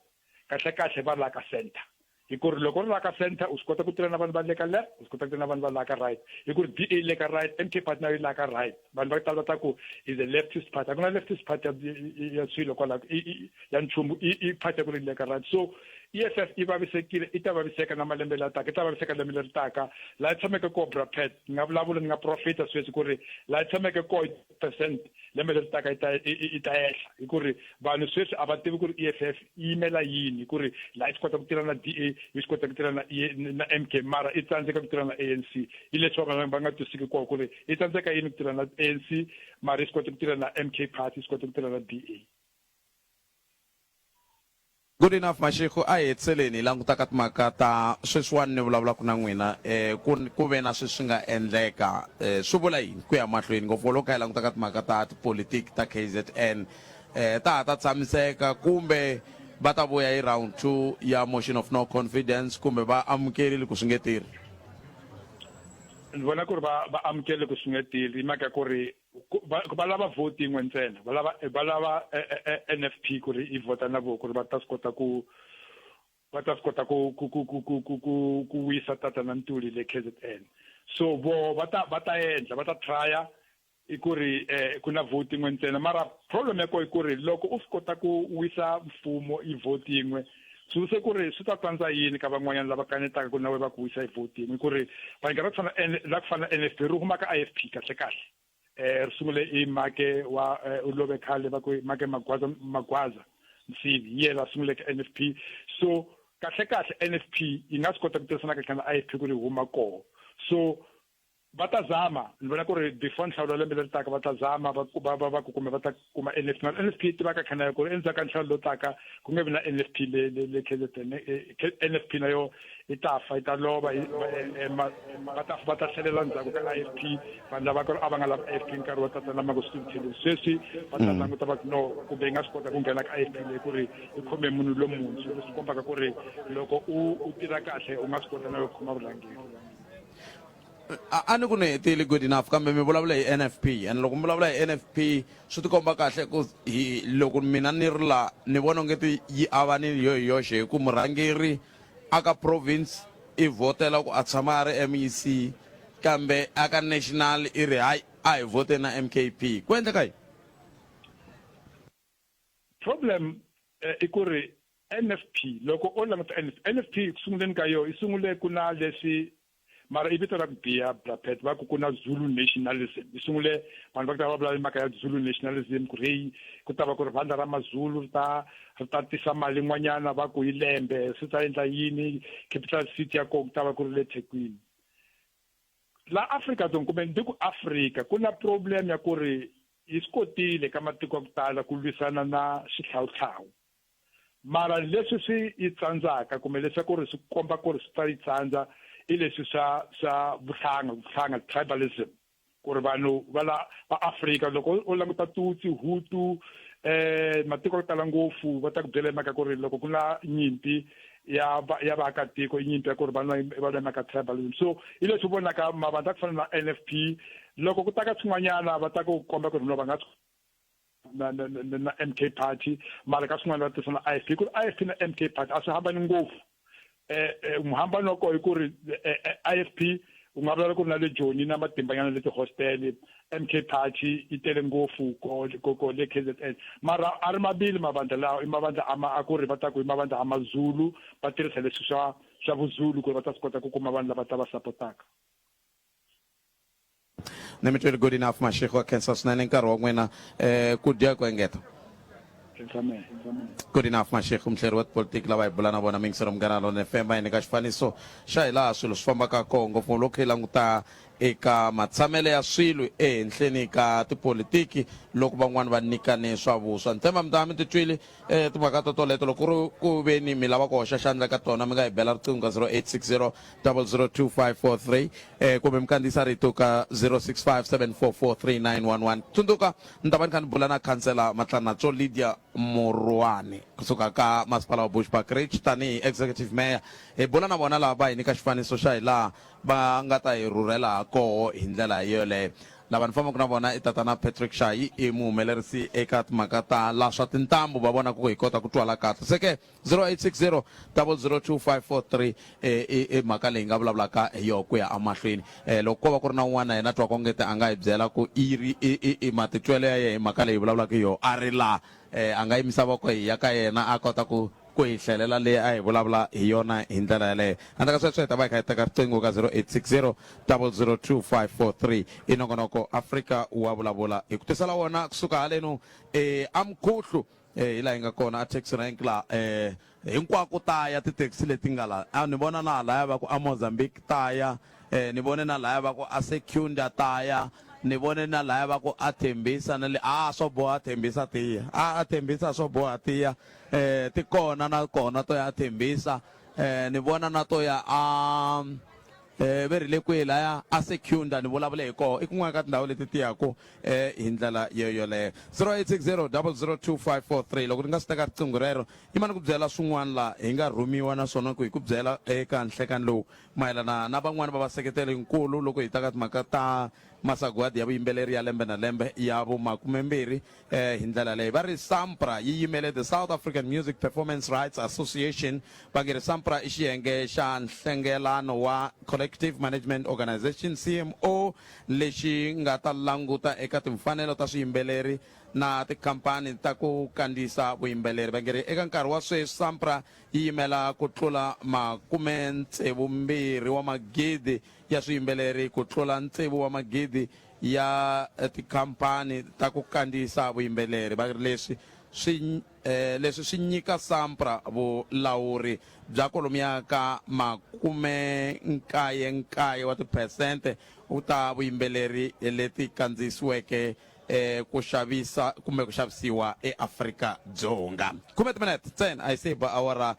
kahle va la ka center hi ku ri loko ri la ka center u swi kota ku tirha na vanhu va le ka left u swi kota ku tirha na vanhu va la ka right hi ku ri DA le ka right MK party na yi la ka right vanhu va ku tala va ta ku is a leftist party a ku na leftist party ya swilo kwala ya nchumu i party ya ku ri le ka right so EFF i vavisekile i ta vaviseka na malembe la taka i ta vaviseka lembe leri taka la tshameka ko Brapet nga vulavula ni nga profita sweswi ku ri la tshameka ko percent lembe leri taka i ta ehla hi ku ri vanhu sweswi a va tivi ku ri EFF yi yimela yini ku ri la i swi kota ku tirha na DA yi swi kota ku tirha na MK mara i tsandzeka ku tirha na ANC hi leswi va nga twisiki koho ku ri i tsandzeka yini ku tirha na ANC mara i swi kota ku tirha na MK party i swi kota ku tirha na DA. Good enough Mashego a hetseleni hi langutaka timhaka ta sweswiwani ni vulavulaka na n'wina ku ve na sweswi nga endleka swi vula yini ku ya mahlweni ngopfu loko hi langutaka timhaka ta tipolitiki ta KZN ta ta tshamiseka kumbe va ta vuya hi round 2 ya motion of no confidence kumbe va amukerile ku swi nge tirhi ni vona ku ri va amukele ku swi nge tirhi hi mhaka ku ri va lava vote yin'we ntsena va lava NFP ku ri i vota na vo ku ri va ta swi kota ku wisa tatana Ntuli le KZN so vo va ta endla va ta trya i ku ri ku na vote yin'we ntsena mara problem ya ko i ku ri loko u swi kota ku wisa mfumo i vote yin'we swi se ku ri swi ta tsandza yini ka van'wanyana lava kanetaka ku nawe va ku wisa hi vote yin'we ku ri va nga la ku fana NFP ri huma ka IFP kahle ri sungule i make wa ulove khale va ku make magwaza Msibi yela sungule ka NFP so kahle NFP yi nga swi kota ku tirhisana kahle na IFP ku ri huma koho so va ta zama ni vona ku ri before nhlawulo lembe leri taka va ta zama va kume va ta kuma NFP na NFP ti va ka khana ku ri endzhaku ka nhlawulo taka ku nge vi na NFP le KZN NFP na yo i ta fa i ta lova va ta tlhelela ndzhaku ka IFP vanhu lava ku ri a va nga lava IFP nkarhi wa tatana Magostini sweswi va ta languta va no kumbe yi nga swi kota ku nghena ka IFP leyi ku ri i khome munhu lomuntshwa leswi kombaka ku ri loko u tirha kahle u nga swi kota na ku khoma vurhangeri a ni ku ni hetile good enough kambe mi vulavula hi NFP and loko mi vulavula hi NFP swi tikomba kahle ku loko mina ni ri la ni vona ongeti yi avanile yo hi yoxe hi ku murhangeri aka province i votela ku a tshama a ri MEC kambe aka national i ri hayi a hi vote na MKP ku endleka yini problem i ku ri NFP loko o languta NFP sunguleni ka yo i sungule ku na leswi mara i vito ra ku biha Brapet va ku na Zulu nationalism i sungule vanhu va ku ta va vulavula mhaka ya Zulu nationalism ku ri ku ta va ku ri vandla ra maZulu ri ta tisa mali n'wanyana va ku hi lembe swi ta endla yini capital city ya kona ku ta va ku ri le Thekwini la Afrika kumbe ndi ku Afrika ku na problem ya ku ri hi swi kotile ka matiko ya ku tala ku lwisana na xihlawuhlawu mara leswi swi yi tsandzaka kumbe leswi ku ri swi komba ku ri swi ta yi tsandza i leswi swa vuhlanga tribalism ku ri vanhu va Afrika loko u languta Tutsi Hutu matiko yo tala ngopfu va ta ku byela mhaka ku ri loko ku na nyimpi ya vaakatiko i nyimpi ya ku ri va le mhaka tribalism so hi leswi vonaka mavandla ku fana na NFP loko ku ta ka swin'wanyana va ta ku komba ku ri va nga na MK party mara ka swin'wana va tirhisa na IFP ku ri IFP na MK party a swi hambani ngopfu muhambano wa kona i ku ri IFP u nga vula ku ri na le Joni na matimbanyana le ti-hostel MK party yi tele ngopfu ko le KZN mara a ri mabili mavandla lawa i mavandla a ku ri va ta ku i mavandla amazulu va tirhisa leswi swa vuzulu ku ri va ta swi kota ku kuma vanhu lava ta va sapotaka. Let me tell you good enough mashekho wa Kansas swinene nkarhi wa n'wina ku dya ku engeta good enough mashekho muhleri wa tipolitiki lava hi bula na vona mingisero Munghana Lonene FM va hi nyika xifaniso xa hi laha swilo swi fambaka kona ngopfu loko hi languta eka matshamelo ya swilo ehenhleni ka tipolitiki loko van'wani va nyikane swa vuswa ntshemba mi ta mi titwile timhaka toleto loko ku ve ni mi lava ku hoxa xandla ka tona mi nga hi bela riqingho ka 0860 002543 kumbe mi kandziyisa rito ka 0657443911 tsundzuka ni ta va ni kha ni bula na khansela Matlanatso Lydia Morwane kusuka ka masipala wa Bushbuckridge tanihi executive mayor hi bula na vona lava va hi nyika xifaniso xa hi laha va nga ta hi rhurhela koho hi ndlela yoleyo lava ni fambaka na vona i tatana Patrick Shayi i muhumelerisi eka timhaka ta la swa tintambu va vona ku hi kota ku twala kahle seke 0860 002543 i mhaka leyi nga vulavulaka hi yona ku ya amahlweni loko ko va ku ri na un'wana yena twa kongete a nga hi byela ku i matitwelo ya yena hi mhaka leyi vulavulaka hi yona a ri laha a nga yimisa voko hi ya ka yena a kota ku hi hlelela leyi a hi vulavula hi yona hi ndlela yaleyo handle ka sweswo hi ta va hi kha hi teka riqingho ka 0860 002543 i nongonoko Afrika wa vulavula hi ku tisela wona kusuka haleno amkhuhlu hi laha hi nga kona a taxi rank la hinkwako taya titaxi leti nga la ni vona na laya va ku a Mozambique taya ni vone na laya va ku a Secunda taya ni vone na laya va ku a Thembisa na le swo boha Thembisa tiya a Thembisa swo boha tiya ti kona na kona to ya Thembisa ni vona na to ya verile kwela ya a Secunda ni vulavule hi koho i kun'wana ka tindhawu leti tiyako hi ndlela yoleyo 0860 002543 loko ri nga si teka riqingho rero i mani ku byela swin'wana la hi nga rhumiwa naswona ku hi ku byela eka nhlekani lowu mayelana na van'wani va vaseketeli nkulu loko hi taka timhaka ta masagwadi ya vuyimbeleri ya lembe na lembe ya vo 20 hi ndlela leyi va ri SAMPRA yi yimele the South African Music Performance Rights Association va nge ri SAMPRA i xiyenge xa nhlengelano wa Collective Management Organization CMO lexi nga ta languta eka timfanelo ta swiyimbeleri na tikhampani ta ku kandziyisa vuyimbeleri va nge ri eka nkarhi wa sweswi SAMPRA yi yimela ku tlula 62 wa magidi ya swiyimbeleri ku tlula 6 wa magidi ya tikhampani ta ku kandziyisa vuyimbeleri va leswi swi nyika SAMPRA vulawuri bya kolomiya ka 99 wa tiphesente ta vuyimbeleri leti kandziyisiweke ku xavisa kumbe ku xavisiwa eAfrika-Dzonga 10 minutes 10 a yi se ba awara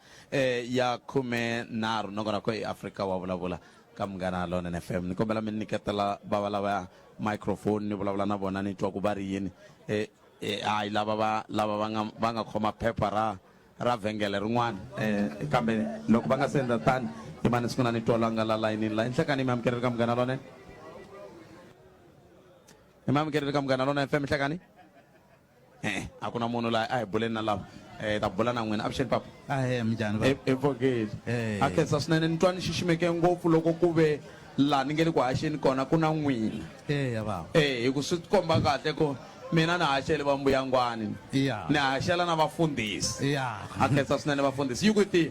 ya 13 nongonoko eAfrika wa vulavula ka Munghana Lonene FM ni kombela mi nyiketela bava lava microphone ni vulavula na vona ni twa ku va ri yini hayi lava va nga khoma phepha ra vhengele rin'wana kambe loko va nga senda tani i mani siku na ni twa langa la layinini la nhlekani mi amukeleli ka Munghana Lonene mi amukeleli ka Munghana Lonene FM nhlekani a ku na munhu la a hi buleni na lava ta bula na n'wina avuxeni papa minjhani evokeli a khensa swinene ni twa ni xiximeke ngopfu loko ku ve laha ni nge le ku haxeni kona ku na n'wina hi ku swi komba kahle ku mina ni haxele va mbuyangwani ni haxela na vafundhisi a khensa swinene vafundhisi yi ku tiya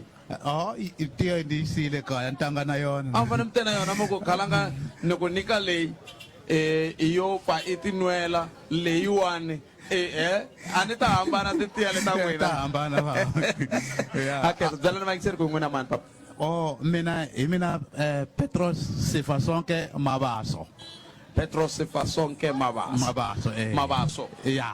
tiya ni yisile kaya ntanga na yona a mi fane mi te na yona mo ku khalanga ni ku nyika leyi i yo pfa i tinwela leyiwani a ni ta hambana titiya leta n'wina a khensa byela ni vayingiseri ku n'wina mani papa mina Petros Sifasonke Mabaso Petros Sifasonke Mabaso Mabaso Mabaso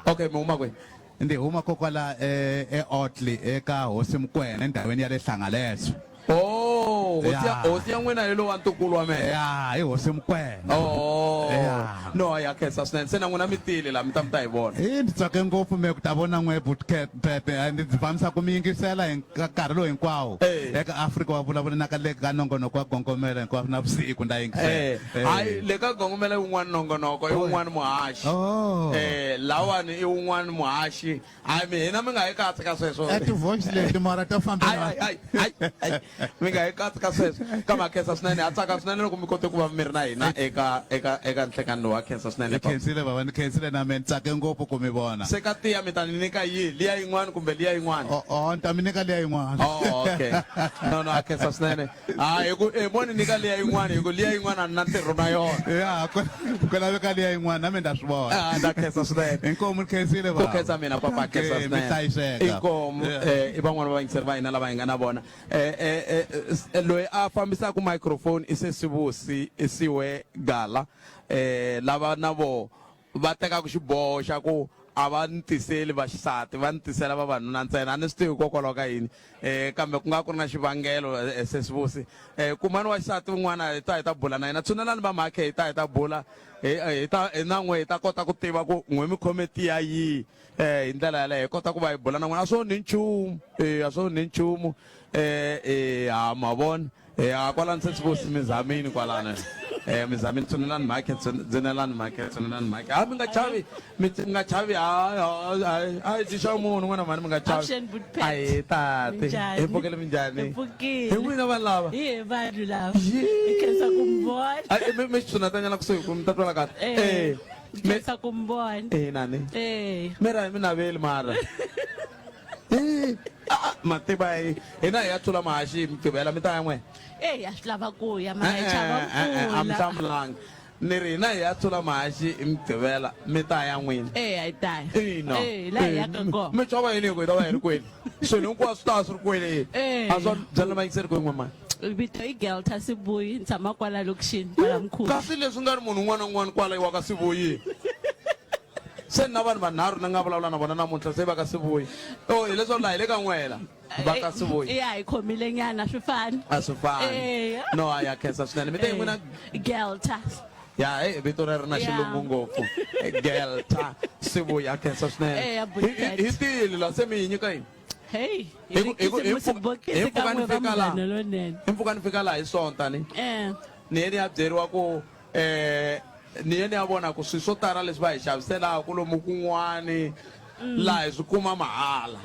okay mi huma kwe ndi huma kokwala eOtley eka hosi Mkwena endaweni yale hlangaleso. Oh, Yeah. hosi ya n'wina hi lo wa ntukulu wa mehe. Ya hi hosi Mkwena. Oh. Yeah. No, ya khensa swinene. Se na n'wina mi tile la mi ta hi vona. Ndzi tsake ngopfu me ku ta vona n'we Pepe ndzi pfamisa ku mi yingisela hi nkarhi lowu hinkwawo eka Afrika wa vulavula na ka le ka nongonoko wa gongomela hinkwawo na vusiku nda yingisela. Hayi le ka gongomela un'wana nongonoko i un'wana muhaxi. Lawani i un'wana muhaxi. Hayi mi hina mi nga hi katsi ka sweswo. Ti voice leti mara ta fambela. Mi nga hi katsi ka sweswo. Ka ma khensa swinene a tsaka swinene loko mi kote ku va mi ri na hina eka nhlekano wa khensa swinene. Khensile baba ni khensile na me tsake ngopfu ku mi vona. Se ka tiya mi ta ni nyika yihi liya yin'wana kumbe liya yin'wana? Ni ta mi nyika liya yin'wana. Okay. No, a khensa swinene. Mo ni nyika liya yin'wana hi ku liya yin'wana na ntirho na yona. Ya ku laveka liya yin'wana na me nda swi vona. Da khensa swinene. Inkomu khensile baba. Ku khensa mina papa khensa swinene. Mi hlayiseka. Inkomu i van'wana va yingiseri va hina lava hi nga na vona. Loyi a fambisaka microphone i Sesibusi Isiwe Gala lava na vo va tekaka xiboho xa ku a va ntiseli vaxisati va ntisela vavanuna ntsena a ni swi tivi hikokwalaho ka yini kambe ku nga ku ri na xivangelo Sesibusi kumani wa xisati wun'wana hi ta bula na yena tshunelani va mhakhe hi ta bula na n'we hi ta kota ku tiva ku n'we mi khome tiya yihi hi ndlela yaleyo hi kota ku va hi bula na n'wina a swo ni nchumu a swo ni nchumu ha ma vona kwalani Sesibusi mi zamini kwalana mi zamini tshunelani mhakhe dzinelani mhakhe mi nga chavi hayi dixa munhu n'wana mani mi nga chavi ayi tate hi pfukile minjhani hi n'wina vanhu lava hi vanhu lava hi khensa ku mi vona mi xitshunatanyana kusuhi ku mi ta twala kahle khensa ku mi vona nani mi ra hi mi naveli mara mativa hina hi ya tlula mahaxi migqivela mi ta ya n'we ya swi lava ku ya mara hi chava a mi hlamulanga ni ri hina hi ya tlula mahaxi hi migqivela mi ta ya n'wina hi ta ina laha hi yaka kona mi chava yini hi ku hi ta va hi ri kwini swilo hinkwaswo swi ta swi ri kwini a swa byela mayingiseri kwini n'wamani vito i Gelta Sibuyi ni tshama kwala lokixini kwala mkhulu kasi leswi nga ri munhu un'wana na un'wana kwala iwa ka Sibuyi se na vanhu vanharhu na nga vulavula na vona namuntlha se va ka Sibuyi hi leswo laha hi le ka n'wela va ka Sibuyi hi khomile nyana swi fani a swi fani no a ya khensa swinene mi te n'wina Gelta ya vito ri na xilungu ngopfu Gelta Sibuyi a khensa swinene hi tiyile la se mi hi nyika yini hey hi mpfuka ni fika laha hi sonta ni ye ni ya byeriwa ku ni ye ni ya vona ku swilo swo tala leswi va hi xaviselaka lomu kun'wani laha hi swi kuma mahala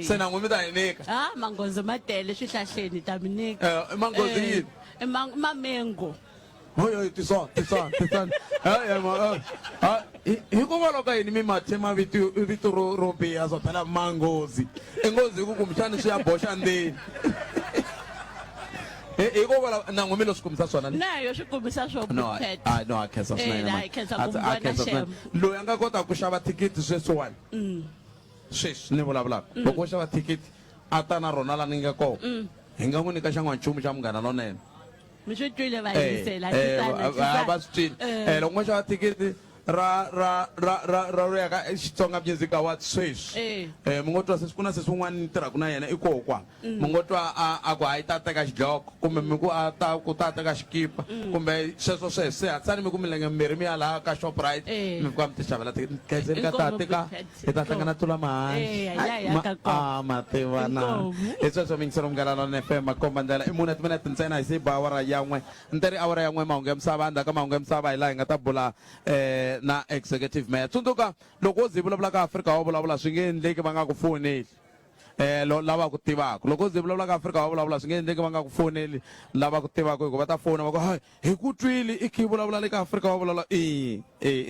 se na n'we mi ta hi nyika manghozi ma tele swihlahleni ta mi nyika manghozi yini mamengo hoyo tisona hikokwalaho ka yini mi mathema vito ro biha swo phela manghozi inghozi hi ku kumbexani swi ya boxa ndzeni hikokwalaho na n'we mi lo swi kumisa swona nayo swi kumisa swo no a khensa swinene loyi a nga kota ku xava thikithi sweswiwani sweswi ni vulavulaka loko wo xava thikithi a ta na rona la ni nga kona hi nga n'wi nyika xa n'wanchumu xa munghana lonene mi swi twile va yingisela va swi twile loko n'wi xava thikithi ra ya ka Xitsonga Music Awards sweswi mi ngo twa ku na sesi wun'wana ni tirhaka na yena i kokwa mi ngo twa a ku hayi ta teka xidloko kumbe mi ku ku ta teka xikipa kumbe sweswo se hatsani mi ku milenge mimbirhi mi ya laha ka Shoprite mi fika mi ti xavela khenseni ka tatika hi ta hlangana tlula mahaxi mativana hi sweswo mingisero Munghana Lonene FM makomba ndlela i mune timinete ntsena hi se ba awara ya n'we ntirhi awara ya n'we mahungu ya misava endzhaku ka mahungu ya misava hi laha hi nga ta bula na executive mayor tsundzuka loko wo zi vulavula ka Afrika wa vulavula swi nge endleki va nga ku foneli lava ku tivaka loko wo zi vulavula ka Afrika wa vulavula swi nge endleki va nga ku foneli lava ku tivaka hikuva va ta fona va ku hayi hi ku twile i khi vulavula le ka Afrika wa vulavula i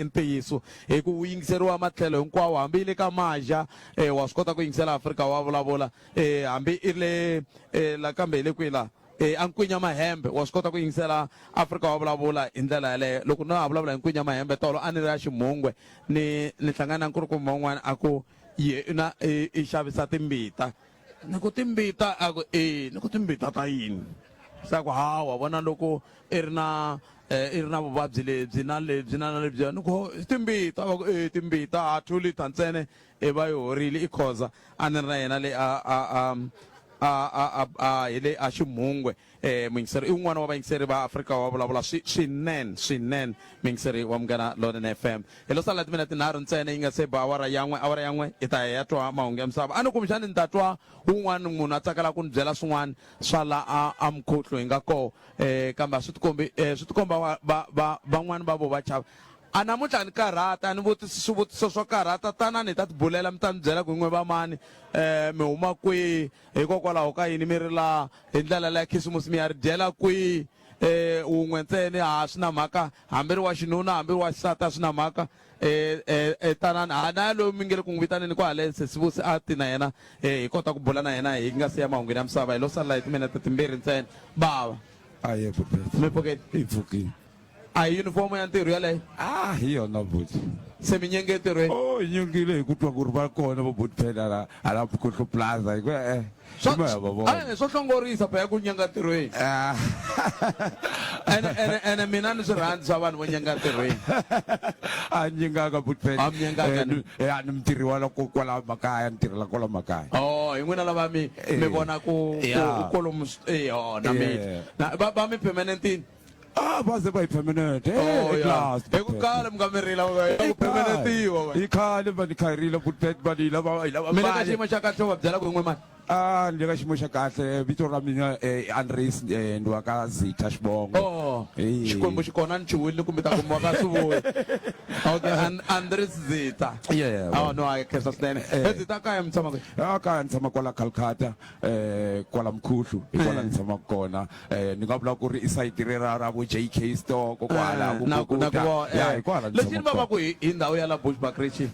ntiyiso hi ku yingiseriwa matlhelo hinkwawo hambi le ka Maja wa swi kota ku yingisela Afrika wa vulavula hambi i le kambe hi le kwila a Nkwinya Mahembe wa swi kota ku yingisela Afrika wa vulavula hi ndlela yaleyo loko no ha vulavula hi Nkwinya Mahembe tolo a ni ri ya Ximungwe ni hlangana na nkulukumba wun'wana a ku yena i xavisa timbita ni ku timbita a ku ni ku timbita ta yini sa ku hawa vona loko i ri na i ri na vuvabyi lebyi na lebyiya ni ku timbita va ku timbita a 2 liter ntsene i va yi horile i khoza a ni ri na yena le hi le a Ximhungwe muyingiseri i wun'wana wa vayingiseri va Afrika wa vulavula swinene muyingiseri wa Munghana Lonene FM hi lo sala timinete tinharhu ntsena yi nga se ba awara yan'we i ta ya twa mahungu ya misava a ni kumbexani ni ta twa wun'wana munhu a tsakela ku ni byela swin'wana swa la a Mkhuhlu hi nga koho kambe swi tikomba van'wani va vo va chava a namuntlha ni karhata ni swivutiso swo karhata tanani hi ta tibulela mi ta ni byela ku n'we va mani mi huma kwihi hikokwalaho ka yini mi ri laha hi ndlela leya khisimusi mi ya ri dyela kwihi wun'we ntsene swi na mhaka hambi ri wa xinuna hambi ri wa xisati a swi na mhaka tanani na loyi mi nge le ku n'wi vitaneni ku haleni sesivusi a ti na yena hi kota ku bula na yena hi nga siya mahungweni ya misava hi lo salela hi timinete timbirhi ntsena bava aye mi pfukeni hi pfukile a hi yunifomo ya ntirho yaleyo hi yona buti se mi nyenge entirhweni hi nyongile hi ku twa ku ri va kona vo buti phela hala Mkhuhlu plaza hi ku swo hlongorisa phela ku nyanga ntirhweni ene mina ni swi rhandzi swa vanhu vo nyanga ntirhweni a nyingaka buti phela ni mutirhi wa kwala makaya ni tirhela kwala makaya hi n'wina lava mi vona ku kolomu na mina va mi permanentini baze ba permanent class ekukala mukamerila ku permanentiwa i khale va ni khayirile butet va ni lava mina ka xiyimo xa kahle va byela ku n'we mani ni le ka xiyimo xa kahle vito ra mina Andres ndi wa ka Zita Xibongo xikwembu xi kona ni chiwile kumbe ta kuma ka swivoyi okay Andres Zita no a khensa swinene Zita kaya mi tshama kaya ni tshama kwala Calcutta kwala Mkhuhlu hi kwala ni tshama kona ni nga vula ku ri i sayiti ra vo JK store kokwala leswi ni va ku hi ndhawu ya la Bushbuckridge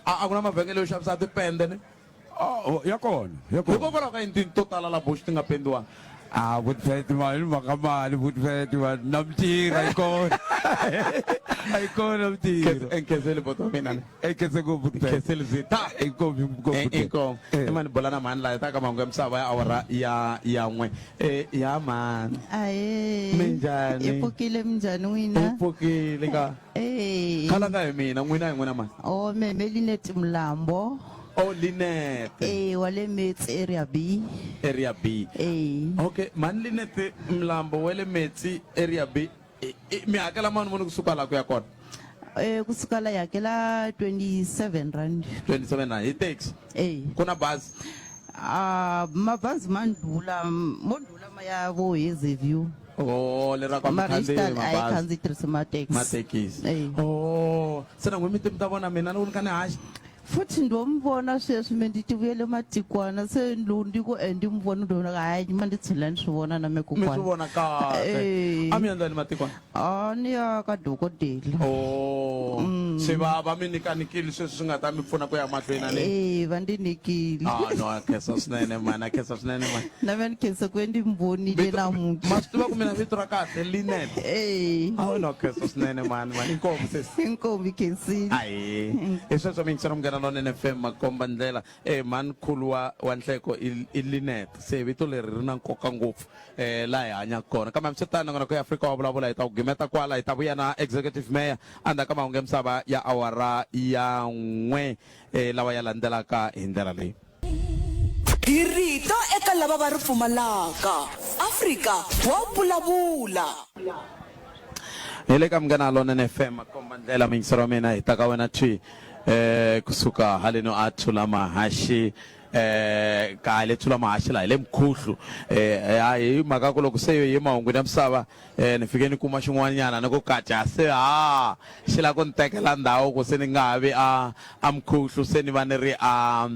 a ku na mavhengele yo xavisa tipende ne ya kona hikokwalaho ka yini to tala la Bush ti nga pendiwanga vutfeti mali mhaka mali vutfeti na mutirhi a yi kona mutirhi enkhenseli boto wa mina enkhese ngopfu khenseli Zita inkomo i mani bola na mani laha ta ka mahungu ya misava ya awara ya n'we ya mani minjhani i pfukile minjhani n'wina i pfukile ka khala nga hi mina n'wina hi n'wina mani Melinette Mlambo Linette wale Metsi area B okay mani Linette Mlambo wale Metsi area B mi hakela mani muni kusuka la ku ya kona kusuka la yakela 27 rand hi taxi kuna bazi mabazi mandula maya vo Hazyview lera kwa makhandziyi tirhisa mathekisi se na n'we mi ta vona mina ni ka ni haxa futhi ndomvona sweswi me ndi tivuyele matikwana se ndi ku ndi mvona ndona hayi ma ndi tshila ni swi vona na me kokwana mi swi vona kahle a mi endla ni matikwana ni ya ka dokodela se va mi nikanikile sweswi swi nga ta mi pfuna ku ya mahlweni ale va ndi nikile no a khensa swinene mani na me ni khensa ku ndi mbonile namuntlha ma swi tiva ku mina vito ra kahle Linette no khensa swinene mani inkomu sesi inkomu khensile i sweswo mi yingisela Munghana Lonene FM makomba ndlela mani khulu wa nhleko i Linette se vito leri ri na nkoka ngopfu laha hi hanyaka kona kambe msitani ngona ku ya Afrika wa vulavula hi ta ku gimeta kwala hi ta vuya na executive mayor andza ka mahungu ya misava ya awara ya n'we lawa ya landzelaka hi ndlela leyi hi rito eka lava va ri pfumalaka Afrika wa vulavula hi le ka Munghana Lonene FM makomba ndlela muyingiselo wa mina hi ta ka wena twi kusuka haleno a thula mahashi ka le thula mahashi la le Mkhuhlu hi mhaka ku loko se hi mahungu ya misava ni fike ni kuma xin'wanyana ni ku kaca se xi la ku ni tekela ndhawu ku se ni nga ha vi a Mkhuhlu se ni va ni ri a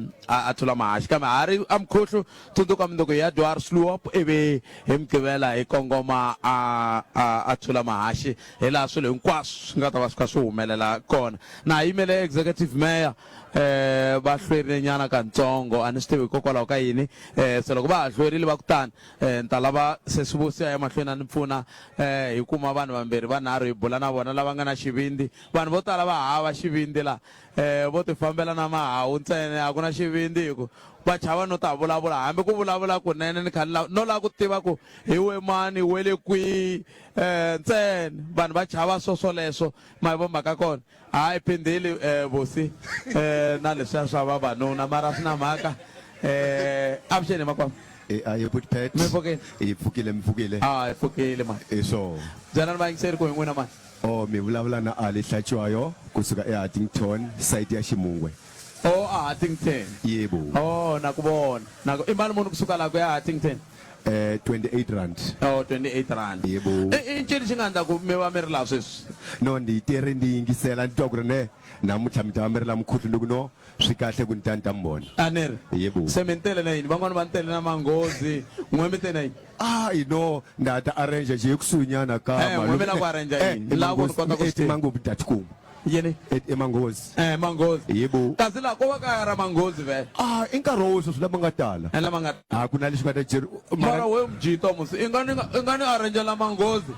thula mahashi kambe hari a Mkhuhlu tsundzuka mindzuku ya Dwar Sloop ivi hi mugqivela hi kongoma a thula mahashi hi laha swilo hinkwaswo swi nga ta va swi kha swi humelela kona na yimele executive mayor va hlwerile nyana kantsongo a ni swi tivi hikokwalaho ka yini se loko va ha hlwerile va ku tani ni ta lava se swi vusiya emahlweni a ni pfuna hi kuma vanhu vambirhi vanharhu hi bula na vona lava nga na xivindzi vanhu vo tala va hava xivindzi laha vo ti fambela na mahawu ntsene a ku na xivindzi hi ku va chava no ta vulavula hambi ku vulavula kunene ni kha no la ku tiva ku hi we mani we le kwi ntsena vanhu va chava swoswoleswo ma vo mhaka kona hayi phindeli vosi na leswiya swa vavanuna mara swi na mhaka avuxeni makwavo aye but pet mi pfukile hi pfukile ma so byelani vayingiseri ku hi n'wina mani mi vulavula na Ali Hlatswayo kusuka eHuntington site ya Ximungwe Huntington yebo na ku vona i mali munhu kusuka laha ku ya Huntington 28 rand 28 rand yebo i ncini xi nga endla ku mi va mi ri laha sweswi no ni tere ndi yingisela ni twa ku ri ne namuntlha mi ta va mi ri la mukhuhlu loko no swi kahle ku ni ta mbona a ni ri yebo se mi tele na yini van'wana va ni tele na manghozi n'we mi te na yini no nda ta arrange je kusunyana ka n'we mi la ku arrange yini laha ku ni kota ku swi mango butatkum yini emangozi mangozi yebo kasi laha ko va kaya ra manghozi vele i nkarhi wo sweswi lama nga tala lama nga ku na lexi nga ta jeri mara we mjito musi i nga ni arrangela manghozi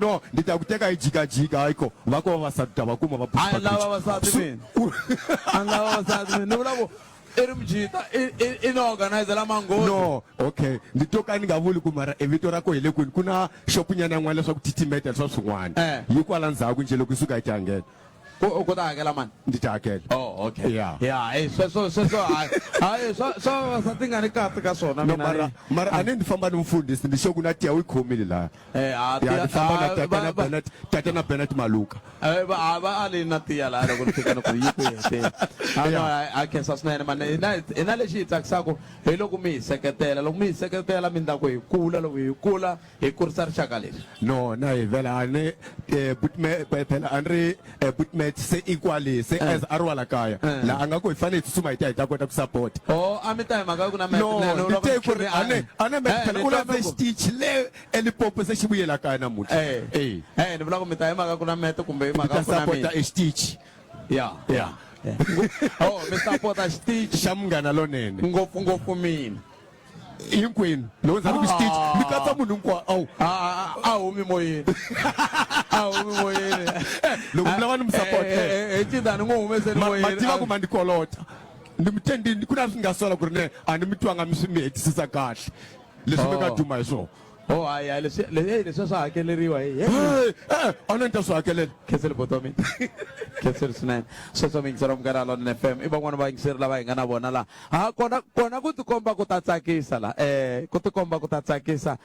no ndi ta ku teka hi jikajika ayiko va ko vavasati ta va kuma va a lava vavasati mina a nga vavasati mina ni vula ku i ri mjita i ni organizela manghozi no okay ndi to ka ni nga vuli ku mara evito ra ko hi le kwini ku na xopunyana yin'wana leswaku titimeta swa swin'wana yi kwala ndzhaku nje loko yi suka yi ta nghena ku ta hakela mani ndi ta hakela okay ya sweswo hayi swa vavasati nga ni kahle ka swona mina mara a ni ndi famba ni mfundhisi ndi xo ku na tiya u yi khomile laha ni famba na tata na Bernard Maluka va ali na tiya laha loko ni fika ni ku yi ku heteni a khensa swinene mani i na lexi hi tsakisaka hi loko mi hi seketela loko mi hi seketela mi ndla ku hi kula loko hi kula hi kurisa rixaka leri no na hi vela a ni phela a ni ri butmet se equally se as a ri wala kaya la a nga ku hi fanele hi tsutsuma hi ta kota ku support a mi ta hi mhaka ku na no ni te ku ri a ne phela u lave stitch le Limpopo se xi vuyela kaya namuntlha ni vula ku mi ta hi mhaka ku na mete kumbe hi mhaka ku na support a stitch ya mi support a stitch xa munghana lonene ngopfungopfu mina hinkwenu loko ndzi ku stitch mi katsa munhu hinkwawo a humi moyeni a humi moyeni loko mi lava ni mi support hi cinda ni n'wi humeseli moyeni ma tiva ku ma ni kolota ni mi tendini ku na swi nga sola ku ri ne a ni mi twanga mi hetisisa kahle leswi mi nga duma hi swona hayi leswi swa hakeleriwa a ni ta swi hakelela khenseli botomi khenseli swinene sweswo mi yingisela Munghana Lonene FM i van'wana va yingiseri lava hi nga na vona laha kona ku tikomba ku ta tsakisa la ku tikomba ku ta tsakisa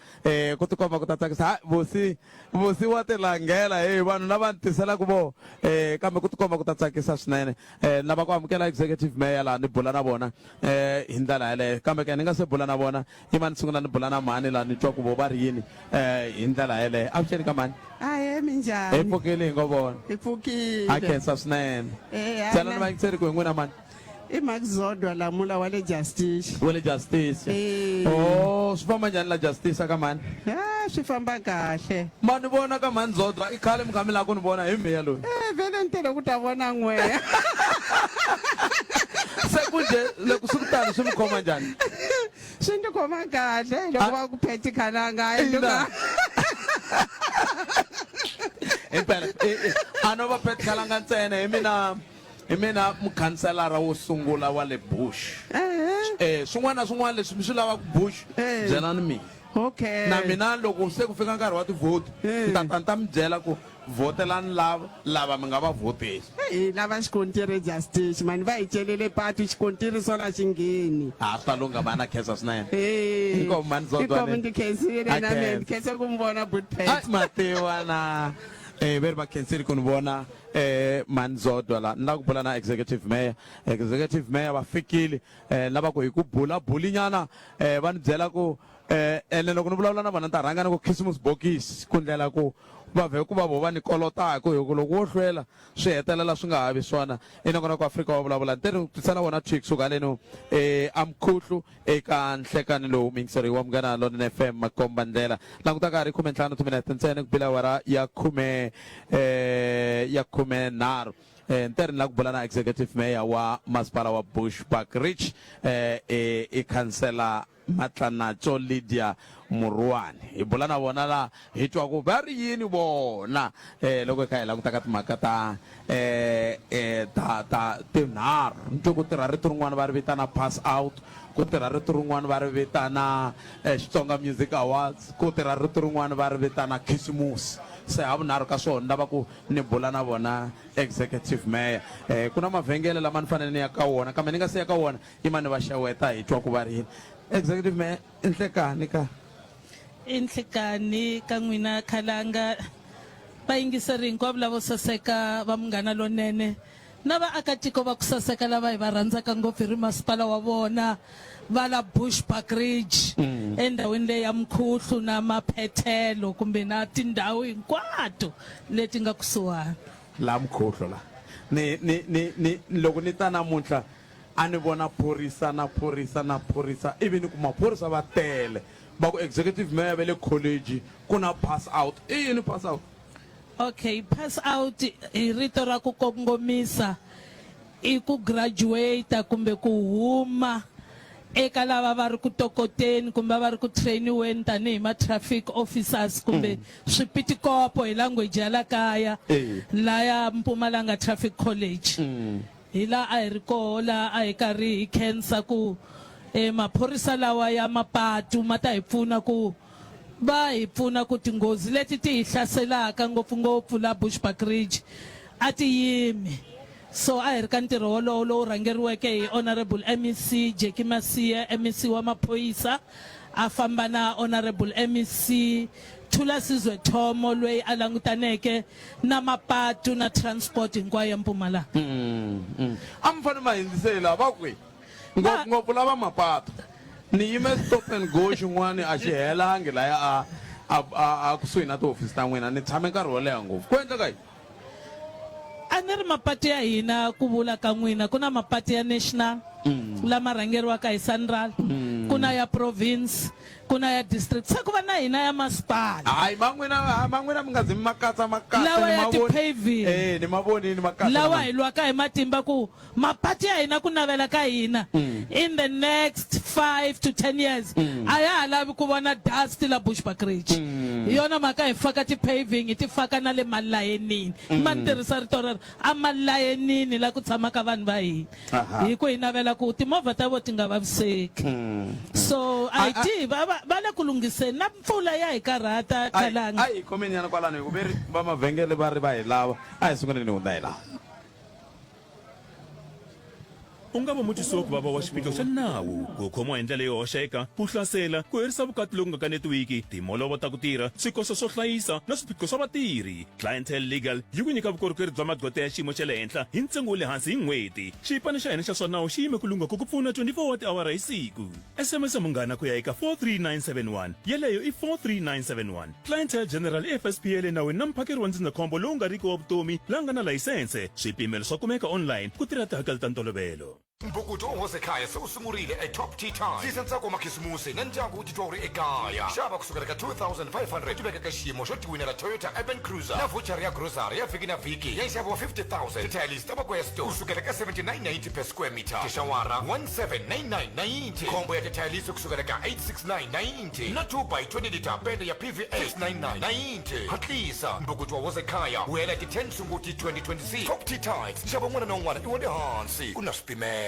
ku tikomba ku ta tsakisa vosi wa tilangela vanhu lava ni tiselaku vo kambe ku tikomba ku ta tsakisa swinene lava ku amukela executive mayor laha ni bula na vona hi ndlela yaleyo kambe ke ni nga se bula na vona i ma ni sungula ni bula na mhani laha ni twa ku vo va ri yini hi ndlela yaleyo avuxeni ka mani ahe minjhani hi pfukile hi ngo vona hi pfukile a khensa swinene tsala ni va yingiseri ku hi n'wina mani i Max Zodwa lamula wa le Justice wa le Justice swi famba njhani la Justice ka mani swi famba kahle ma ni vona ka mani Zodwa i khale mi kha mi lava ku ni vona hi meya loyi vele ni tele ku ta vona n'weya se ku nje loko swi kutani swi mi khoma njhani swi ni khoma kahle loko va ku pheti khalanga impela a no va pheti khalanga ntsena hi mina mukhanselara wo sungula wa le Bush swin'wana na swin'wana leswi mi swi lavaka Bush byelani mina okay na mina loko se ku fika nkarhi wa tivhoti ni ta mi byela ku votelani lava mi nga va voteli hi lava xikontiri Justice mani va hi celele patu xikontiri swona xi ngheni swi ta lunga vana khensa swinene inkomo ndi khensile na mina khense ku mi vona Butpet matiwana veri va khenseli ku ni vona mani Zodwa la ni lava ku bula na executive mayor va fikile lava ku hi ku bulinyana va ni byela ku ene loko ni vulavula na vona ni ta rhanga na ku Christmas bokisi ku ndlela ku va vhe ku va vo va ni kolotaka hi ku loko wo hlwela swi hetelela swi nga ha vi swona inongona ku Afrika wa vulavula ni teri tisana vona twik suka leno amkhuhlu eka nhlekani lowu mi yingiseriwa wa Munghana Lonene FM makomba ndlela languta ka ha ri 15 timinete ntsena ku bila awara ya 13 ntere ni la ku bula na executive mayor wa masipala wa Bushbuckridge i khansela Matlanacho Lydia Muruane hi bula na vona la hi twa ku va ri yini vona loko hi kha hi languta ka timhaka ta tinharhu nto ku tirha rito rin'wana va ri vitana pass out ku tirha rito rin'wana va ri vitana Xitsonga Music Awards ku tirha rito rin'wana va ri vitana khisimusi se havunharhu ka swona ni lava ku ni bula na vona executive mayor ku na mavhengele lama ni fanele ni ya ka wona kambe ni nga se ya ka wona i mani va xeweta hi twa ku va ri yini executive mayor inhlekani ka inhlekani ka n'wina khalanga vayingiseri hinkwavo lavo saseka va munghana lonene na vaakatiko va ku saseka lava hi va rhandzaka ngopfu hi ri masipala wa vona va la Bushbuckridge endhawini leyi ya Mkhuhlu na Maphethelo kumbe na tindhawu hinkwato leti nga kusuhani la Mkhuhlu la ni loko ni ta namuntlha a ni vona phorisa ivi ni ku maphorisa va tele va ku executive mayor va le college ku na pass out i yini pass out okay pass out hi rito ra ku kongomisa i ku graduate kumbe ku huma eka lava va ri ku tokoteni kumbe va ri ku trainiweni tanihi ma-traffic officers kumbe swipitikopo hi language ya la kaya la ya Mpumalanga Traffic College hi la a hi ri koho la a hi karhi hi khensa ku maphorisa lawa ya mapatu ma ta hi pfuna ku va hi pfuna ku tinghozi leti ti hi hlaselaka ngopfungopfu la Bushbuckridge a ti yimi so a hi ri ka ntirho wolowo lowu rhangeriweke hi honorable MEC Jackie Masia MEC wa maphoyisa a famba na honorable MEC Thula Sizwe Thomo loyi a langutaneke na mapatu na transport hinkwayo ya Mpumalanga a mi fanele ma hindzisela va kwe ngopfungopfu lava mapatu ni yime stop and go xin'wana a xi helangi laya a kusuhi na tihofisi ta n'wina ni tshame nkarhi wo leha ngopfu ku endleka yini a ni ri mapatu ya hina ku vula ka n'wina ku na mapatu ya national lama rhangeriwaka hi Sanral ku na ya province ku na ya district se ku va na hina ya masipala hayi man'wina mi nga zi mi makatsa lawa ya ti-paving ni mavoni ni makatsa lawa hi lwaka hi matimba ku mapatu ya hina ku navela ka hina in the next 5 to 10 years a ya ha lavi ku vona dust la Bushbuckridge hi yona mhaka hi faka ti-paving hi ti faka na le malayenini ma ni tirhisa rito rero a malayenini la ku tshamaka vanhu va hina hi ku hi navela ku timovha ta vo ti nga vaviseki so a hi tivi va le ku lunghiseni na mpfula ya hi karhata khalanga a hi khomeni yana kwalano hi ku veri va mavhengele va ri va hi lava a hi sunguleni hundza hi lava u nga va mutisoko vava wa xiphiqo xa nawu ku khomiwa hi ndlela yo hoxeka ku hlasela ku herisa vukati loku nga kanetiwiki timholovo ta ku tirha swikoxo swo hlayisa na swiphiqo swa vatirhi Clientele Legal yi ku nyika vukorhokeri bya magoza ya xiyimo xa le henhla hi ntsengo wa le hansi hi n'hweti xipano xa hina xa swa nawu xi yime ku lunga ku ku pfuna 24 wa tiawara hi siku SMS munghana ku ya eka 43971 yeleyo i 43971 Clientele General FSPL nawini na mphakeri wa ndzindzakhombo lowu nga riki wa vutomi la nga na layisense swipimelo swa kumeka online ku tirha tihakelo ta ntolovelo mbukuto wosekhaya sewusungurile etop tea time tisa ntsako makhisimusi na ndyangu titwa uri ekaya xava kusukela ka 2500 tiveka ka xiyimo xo tiwinela Toyota Urban Cruiser na voucher ya grocery ya vhiki na vhiki ya nxavo wa 50,000 titiles ta vaKwesto kusukela ka 79.90 per square meter tixawara 1799.90 khombo ya titiles kusukela ka 869.90 na 2x20 liter pende ya PVA 699.90 hatlisa mbukuto wosekhaya wela ti 10 Sunguti 2026 top tea times nxavo n'wana na un'wana i wa le hansi ku na swipimelo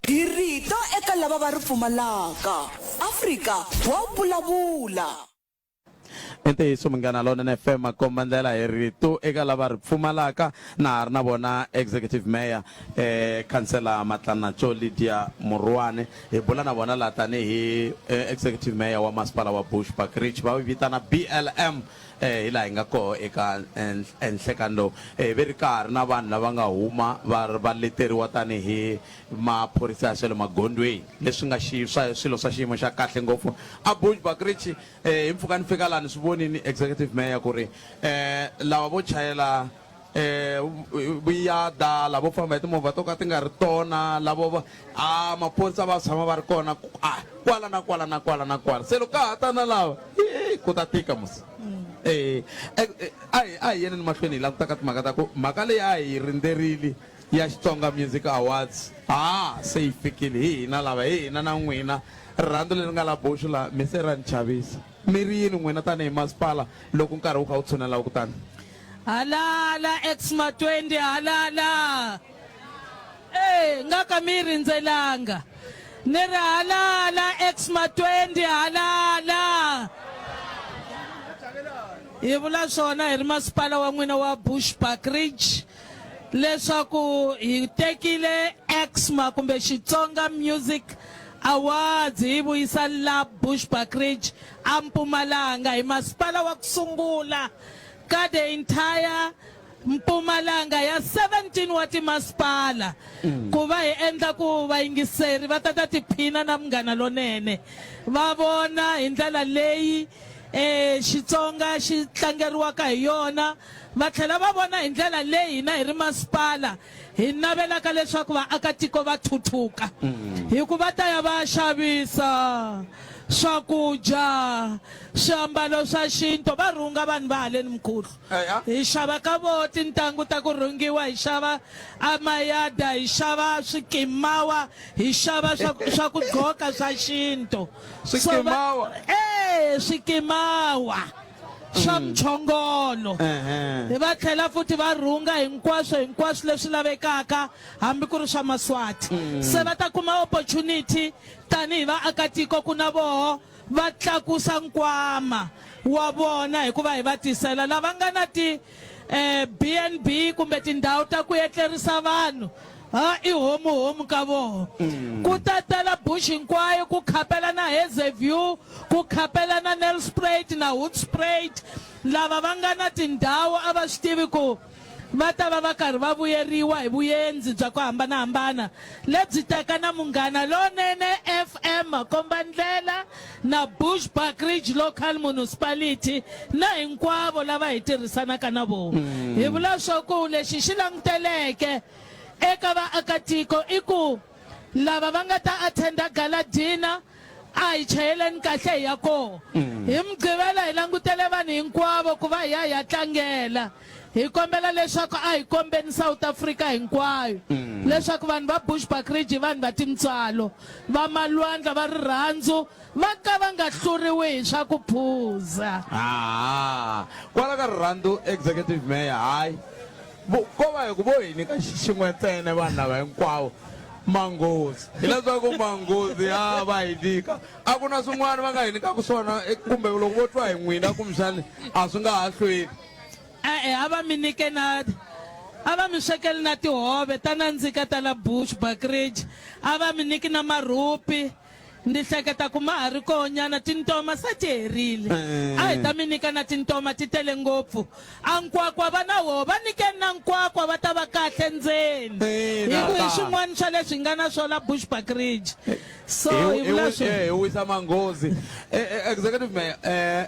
hi rito eka lava va ri pfumalaka Afrika wa vulavula ntiyiso munghana lonene FM komba ndlela hi rito eka lava ri pfumalaka na ha ri na vona executive mayor councillor Matlanacho Lydia Muruane hi bula na vona laha tanihi executive mayor wa masipala wa Bushbuckridge va vitana BLM hi laha hi nga koho eka enhlekani lowu ve ri karhi na vanhu lava nga huma va leteriwa tanihi maphorisa ya swa le magondweni leswi nga swilo swa xiyimo xa kahle ngopfu a Bushbuckridge hi mpfhuka ni fika laha ni swi vonini executive mayor ku ri lava vo chayela vuyada lavo famba hi timovha to ka ti nga ri tona lavo maphorisa va tshama va ri kona kwala na kwala na kwala na kwala se loko ka hata na lava ku ta tika musi a hi yeneni mahlweni hi langutaka timhaka ta ku mhaka leyi a hi rindzerile ya Xitsonga Music Awards se yi fikile hi hina lava hi hina na n'wina rirhandzu leri nga la Bush la mi se ra ni chavisa mi ri yini n'wina tanihi masipala loko nkarhi wu kha wu tshunela kutani halala exma 20 halala nga ka mi rindzelanga ni ri halala exma 20 halala hi vula swona hi ri masipala wa n'wina wa Bushbuckridge leswaku hi tekile exma kumbe Xitsonga Music Awards hi vuyisa la Bushbuckridge a Mpumalanga hi masipala wa kusungula ka the entire Mpumalanga ya 17 wa timasipala ku va hi endla ku vayingiseri va tata tiphina na Munghana Lonene va vona hi ndlela leyi Xitsonga xi tlangeriwaka hi yona va tlhela va vona hi ndlela leyi hina hi ri masipala hi navelaka leswaku vaakatiko va thuthuka hikuva ta ya va xavisa swakudya swiambalo swa xintu va rhunga vanhu va haleni Mkhuhlu hi xava ka vo tintangu ta ku rhungiwa hi xava amayada hi xava swikimawa hi xava swa ku gqoka swa xintu Swikimawa? swikimawa swa mchongolo va tlhela futhi va rhunga hinkwaswo leswi lavekaka hambi ku ri swa Maswati se va ta kuma opportunity tanihi vaakatiko ku na voho va tlakusa nkwama wa vona hikuva hi va tisela lava nga na ti B&B kumbe tindhawu ta ku etlerisa vanhu i homu ka voho ku tatela Bush hinkwayo ku khapela na Hazyview ku khapela na Nelspruit na Hoedspruit lava va nga na tindhawu a va swi tivi ku va ta va va karhi va vuyeriwa hi vuyenzi bya ku hambanahambana lebyi teka na Munghana Lonene FM komba ndlela na Bushbuckridge Local Municipality na hinkwavo lava hi tirhisanaka na vona hi vula swo ku lexi xi languteleke eka vaakatiko i ku lava va nga ta attenda gala dinner a hi chayeleni kahle hi ya koho hi Mugqivela hi langutele vanhu hinkwavo ku va hi ya tlangela hi kombela leswaku a hi kombeni South Africa hinkwayo leswaku vanhu va Bushbuckridge vanhu va tintswalo va malwandla va rirhandzu va ka va nga hluriwi hi swa ku phuza kwala ka rirhandzu executive mayor hayi ko va hi ku vo hi nyika xin'we ntsena vanhu lava hinkwavo Mangozi hileswaku Mangozi va hi nyika a ku na swin'wana va nga hi nyikaku swona kumbe loko vo twa hi n'wina kumbexani a swi nga ha hlweli a va mi nyike na a va mi swekeli na tihove ta nandzika ta la Bushbuckridge a va mi nyiki na marhupi ndi hleketa ku ma ha ri konyana tintoma se ti herile a hi ta mi nyika na tintoma ti tele ngopfu a nkwakwa va na woho va nyikeni na nkwakwa va ta va kahle ndzeni hi swin'wana swa leswi hi nga na swona Bushbuckridge so hi vula hi wisa Mangozi executive mayor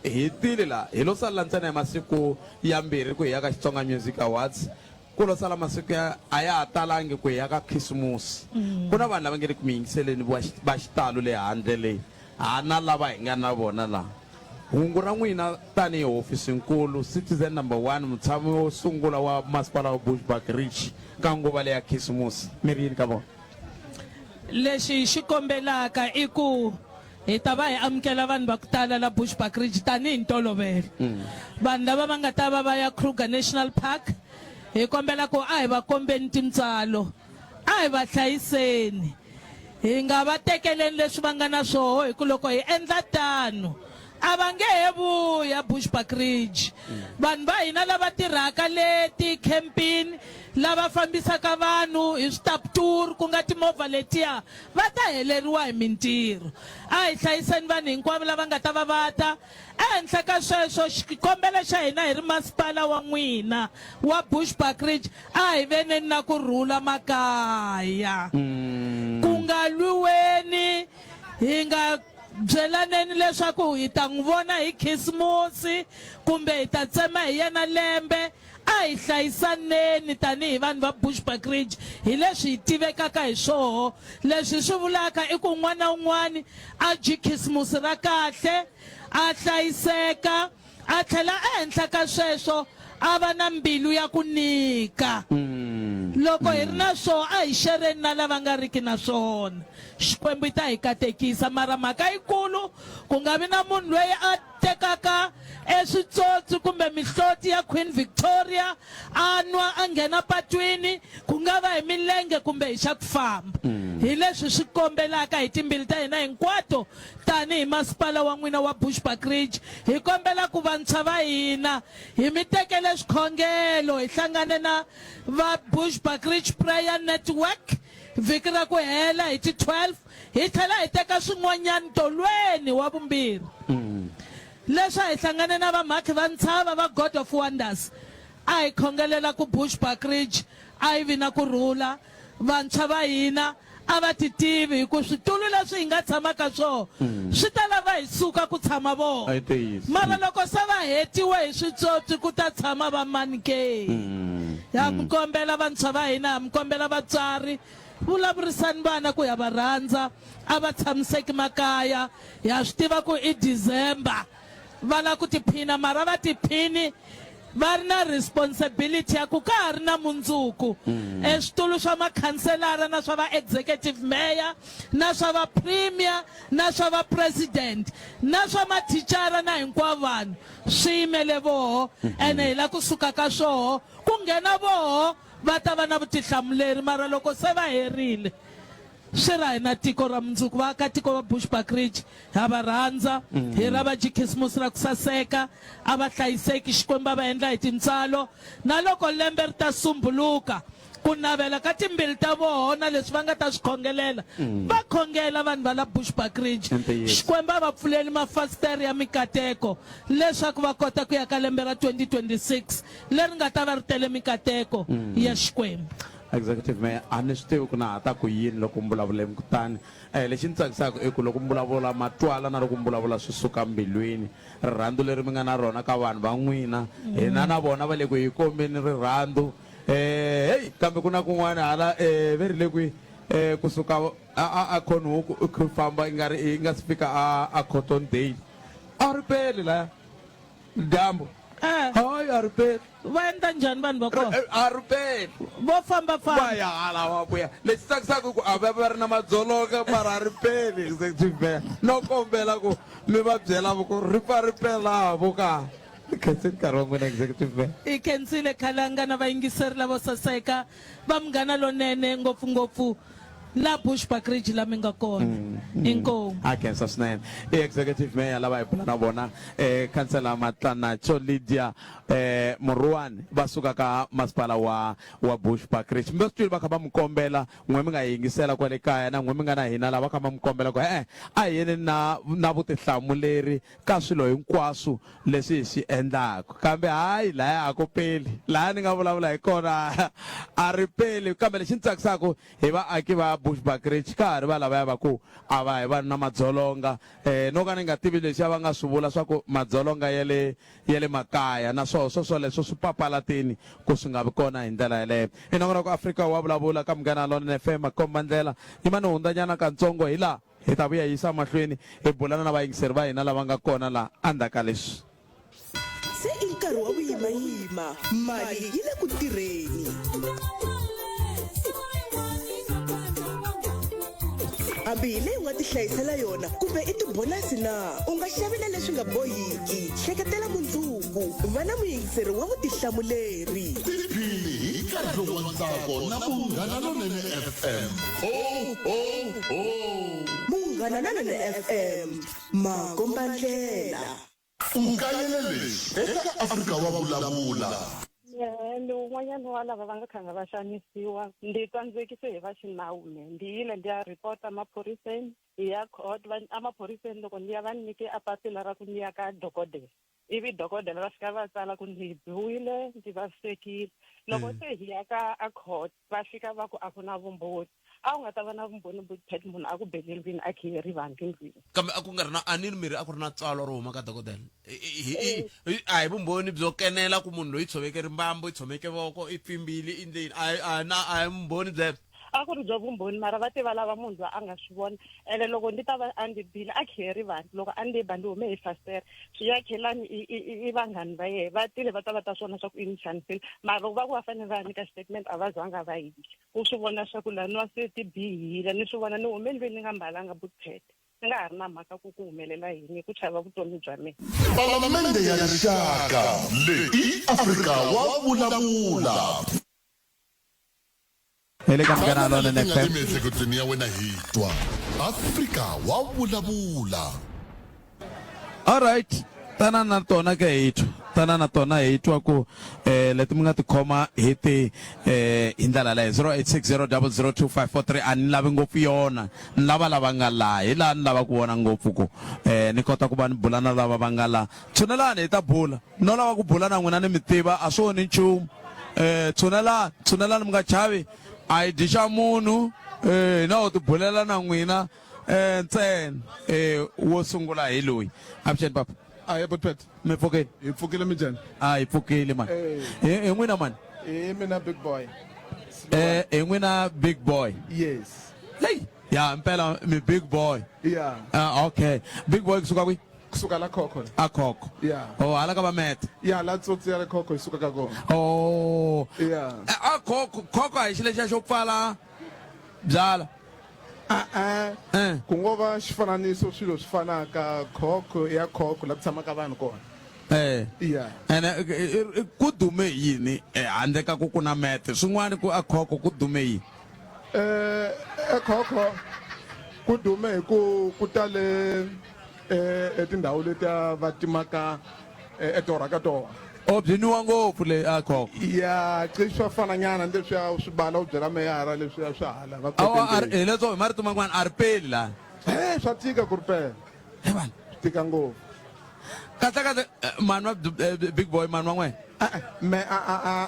hi tile la hi lo sala ntsena hi masiku yambirhi ku hi ya ka Xitsonga Music Awards ku lo sala masiku a ya ha talangi ku hi ya ka Khisimusi ku na vanhu lava nge ri ku mi yingiseleni va xitalo le handle leyi na lava hi nga na vona laha hungu ra n'wina tanihi hofisinkulu citizen number 1 mutshami wo sungula wa masipala wa Bushbuckridge ka nguva leya Khisimusi mi ri yini ka vona lexi xi kombelaka i ku hi ta va hi amukela vanhu va ku tala la Bushbuckridge tanihi ntolovelo vanhu lava va nga ta va ya Kruger National Park hi kombela ku a hi va kombeni tintswalo a hi va hlayiseni hi nga va tekeleni leswi va nga na swoho hi ku loko hi endla tano a va nge he vuya Bushbuckridge vanhu va hina lava tirhaka le ti-campini lava fambisaka vanhu hi switaptour ku nga timovha letiya va ta heleriwa hi mintirho a hi hlayiseni vanhu hinkwavo lava nga ta va ta ehenhla ka sweswo xikombelo xa hina hi ri masipala wa n'wina wa Bushbuckridge a hi veneni na kurhula makaya ku nga lwiweni hi nga byelaneni leswaku hi ta n'wi vona hi Khisimusi kumbe hi ta tsema hi yena lembe a hi hlayisaneni tanihi vanhu va Bushbuckridge hi leswi hi tivekaka hi swoho leswi swi vulaka i ku un'wana na un'wana a dyi Khisimusi ra kahle a hlayiseka a tlhela ehenhla ka sweswo a va na mbilu ya ku nyika loko hi ri na swo a hi xereni na lava nga riki na swona xikwembu yi ta hi katekisa mara mhaka yikulu ku nga vi na munhu loyi a tekaka eswitsotsi kumbe mihloti ya Queen Victoria a nwa a nghena patwini ku nga va hi milenge kumbe hi xa ku famba hi leswi swi kombelaka hi timbili ta hina hinkwato tanihi masipala wa n'wina wa Bushbuckridge hi kombela ku vantshwa va hina hi mi tekele swikhongelo hi hlangane na va Bushbuckridge Prayer Network vhiki ra ku hela hi ti 12 hi tlhela hi teka swin'wanyana tolweni wa vumbirhi leswi hi hlangane na vamhakhi va ntshava va God of Wonders a hi khongelela ku Bushbuckridge a yi vi na kurhula vantshwa va hina a va ti tivi hi ku switulu leswi hi nga tshamaka swona swi ta lava hi suka ku tshama vona mara loko se va hetiwe hi switsotsi ku ta tshama va mani ke ha mi kombela vantshwa va hina ha mi kombela vatswari vulavurisani vana ku ya va rhandza a va tshamiseki makaya ha swi tiva ku i December va lava ku tiphina mara va tiphini va ri na responsibility ya ku ka ha ri na mundzuku eswitulu swa makhanselara na swa va executive mayor na swa va premier na swa va president na swa mathicara na hinkwavo vanhu swi yimele voho ene hi la kusuka ka swoho ku nghena voho va ta va na vutihlamuleri mara loko se va herile swi ra hi na tiko ra mundzuku vaakatiko va Bushbuckridge ha va rhandza hi ra va jikhismusi ra ku saseka a va hlayiseki xikwembu va endla hi tintswalo na loko lembe ri ta sumbuluka ku navela ka timbili ta voho na leswi va nga ta swi khongelela va khongela vanhu va la Bushbuckridge xikwembu a va pfuleli mafasitere ya mikateko leswaku va kota ku ya ka lembe ra 2026 leri nga ta va ri tele mikateko ya xikwembu. Executive Mayor a ni swi tivi ku na ha ta ku yini loko mi vulavula kutani lexi ni tsakisaka i ku loko mi vulavula matwala na loko mi vulavula swi suka mbilwini rirhandzu leri mi nga na rona ka vanhu va n'wina hina na vona va le ku hi kombeni rirhandzu hey kambe ku na kun'wana hala ve ri le kwi kusuka a Khonhuku ku famba i nga si fika a Cotton Day a ri peli laya dyambu hayi a ri peli va endla njhani vanhu va kona a ri peli vo fambafamba va ya hala va vuya lexi tsakisaka ku a va ri na madzolonga mara a ri peli executive mayor no kombela ku mi va byela ku ri pfa ri pelavo ka khensini nkarhi wa n'wina executive mayor i khensile khalanga na vayingiseri lavo saseka va munghana lonene ngopfungopfu la Bushbuckridge la mi nga kona inkomu a khensa swinene executive mayor lava hi bula na vona kansela Matlanacho Lydia Muruwani va suka ka masipala wa Bushbuckridge mi swi va kha va mi kombela n'we mi nga yingisela kwale kaya na n'we mi nga na hina lava kha va mi kombela ku a hi yeni na vutihlamuleri ka swilo hinkwaswo leswi hi swi endlaka kambe hayi laya a ko peli laha ni nga vulavula hi kona a ri peli kambe lexi ni tsakisaka hi vaaki va Bushbuckridge ka ha ri va lavaya va ku a va hi vanhu na madzolonga no ka ni nga tivi leswi va nga swi vula swa ku madzolonga ya le makaya na sweswo leswo swi papalatini ku swi nga vi kona hi ndlela yeleyo hi nongona ku Afrika wa vulavula ka Munghana Lonene FM makomba ndlela hi mani hundzanyana katsongo hi laha hi ta vuya yisa mahlweni hi bulana na vayingiseri va hina lava nga kona laha endzhaku ka leswi se i nkarhi wa vuyimayima mali yi le ku tirheni hambi hi leyi u nga tihlayisela yona kumbe i tibonasi na u nga xavila leswi nga bohiki hleketela mundzuku va na muyingiseri wa vutihlamuleri tiphini hi nkarhi lowu wa ntsako na Munghana Lonene FM Munghana Lonene FM makomba ndlela ungayelele eka Afrika wa vulavula ndi un'wanyana wa lava va nga khanga va xanisiwa ndi tsandzekise hi va xinawu ndi yile ndi ya ripota maphoriseni hi ya court amaphoriseni loko ndi ya va nyike a papila ra ku ndi ya ka dokodela ivi dokodela va fika va tsala ku ndzi biwile ndzi vavisekile loko se hi ya ka a court va fika va ku a ku na vumbhoni a wu nga ta va na vumbhoni butet munhu a ku beleliwini a khiyeri vanhu endlwini kambe a ku nga ri na a ni mirhi a ku ri na tswalo ro huma ka dokodela a hi vumbhoni byo kenela ku munhu loyi tshoveke rimbambu i tshoveke voko i pfimbile i ndleni a hi vumbhoni byebyo a ku ri byo vumbhoni mara va tiva lava munhu loyi a nga swi vona ene loko ndzi ta va a ndzi bile a kheri vanhu loko a ndzi ba ndzi hume hi fastere swi ya khelani i vanghani va yehe va tile va ta swona swa ku i ni xanisile mara loko va ku va fanele va nyika statement a va zanga va yile ku swi vona swa ku laha ni wa se ti bihile ni swi vona ni hume ndlwini ni nga mbalanga buthete ni nga ha ri na mhaka ku humelela yini ku chava vutomi bya mina Palamende ya rixaka leyi Afrika wa vulavula. Hele ka Munghana Lonene FM. Emiehleketweni ya wena hi twa Afrika wa vulavula. All right. Tana na tona ke hi twa ku leti mi nga ti khoma hi ti hi ndlela leyi 0860002543 a ni lavi ngopfu yona ni lava nga laha hi laha ni lava ku vona ngopfu ku ni kota ku va ni bula na lava va nga laha tshunelani hi ta bula no lava ku bula na n'wina ni mi tiva a swi woni nchumu tshunelani mi nga chavi a hi dyi xa munhu na u ti bulela na n'wina ntsena wo sungula hi loyi avuxeni papa Aye, but mi pfukile hi pfukile mi njhani? Hi pfukile man hi n'wina man Hi mina big boy. hi n'wina big boy Yes. hey ya mpela mi big boy Yeah. Okay big boy kusuka kwi Kusuka la Khokho. a Khokho Yeah. oh hala ka ba meta Yeah, la tsotsi ya la Khokho isuka ka kona. oh Yeah. a Khokho a hi xilo xa xo pfala byala Ku ngo va xifananiso swilo swi fanaka Khokho ya Khokho la ku tshamaka vanhu kona. Yeah. ene ku dume yini handle ka ku na mete swin'wana ku a Khokho ku dume yini Khokho ku dume hi ku tale etindhawu leti va timaka etorha ka tona. o byiniwa ngopfu le a Khokho ya swa fana nyana leswiya u swi bala u byela meyara leswiya swa hala va hi leswo hi marito man'wana a ri peli laha swa tika ku ri pela swi tika ngopfu kahlekahle mani wa big boy mani wa n'wena me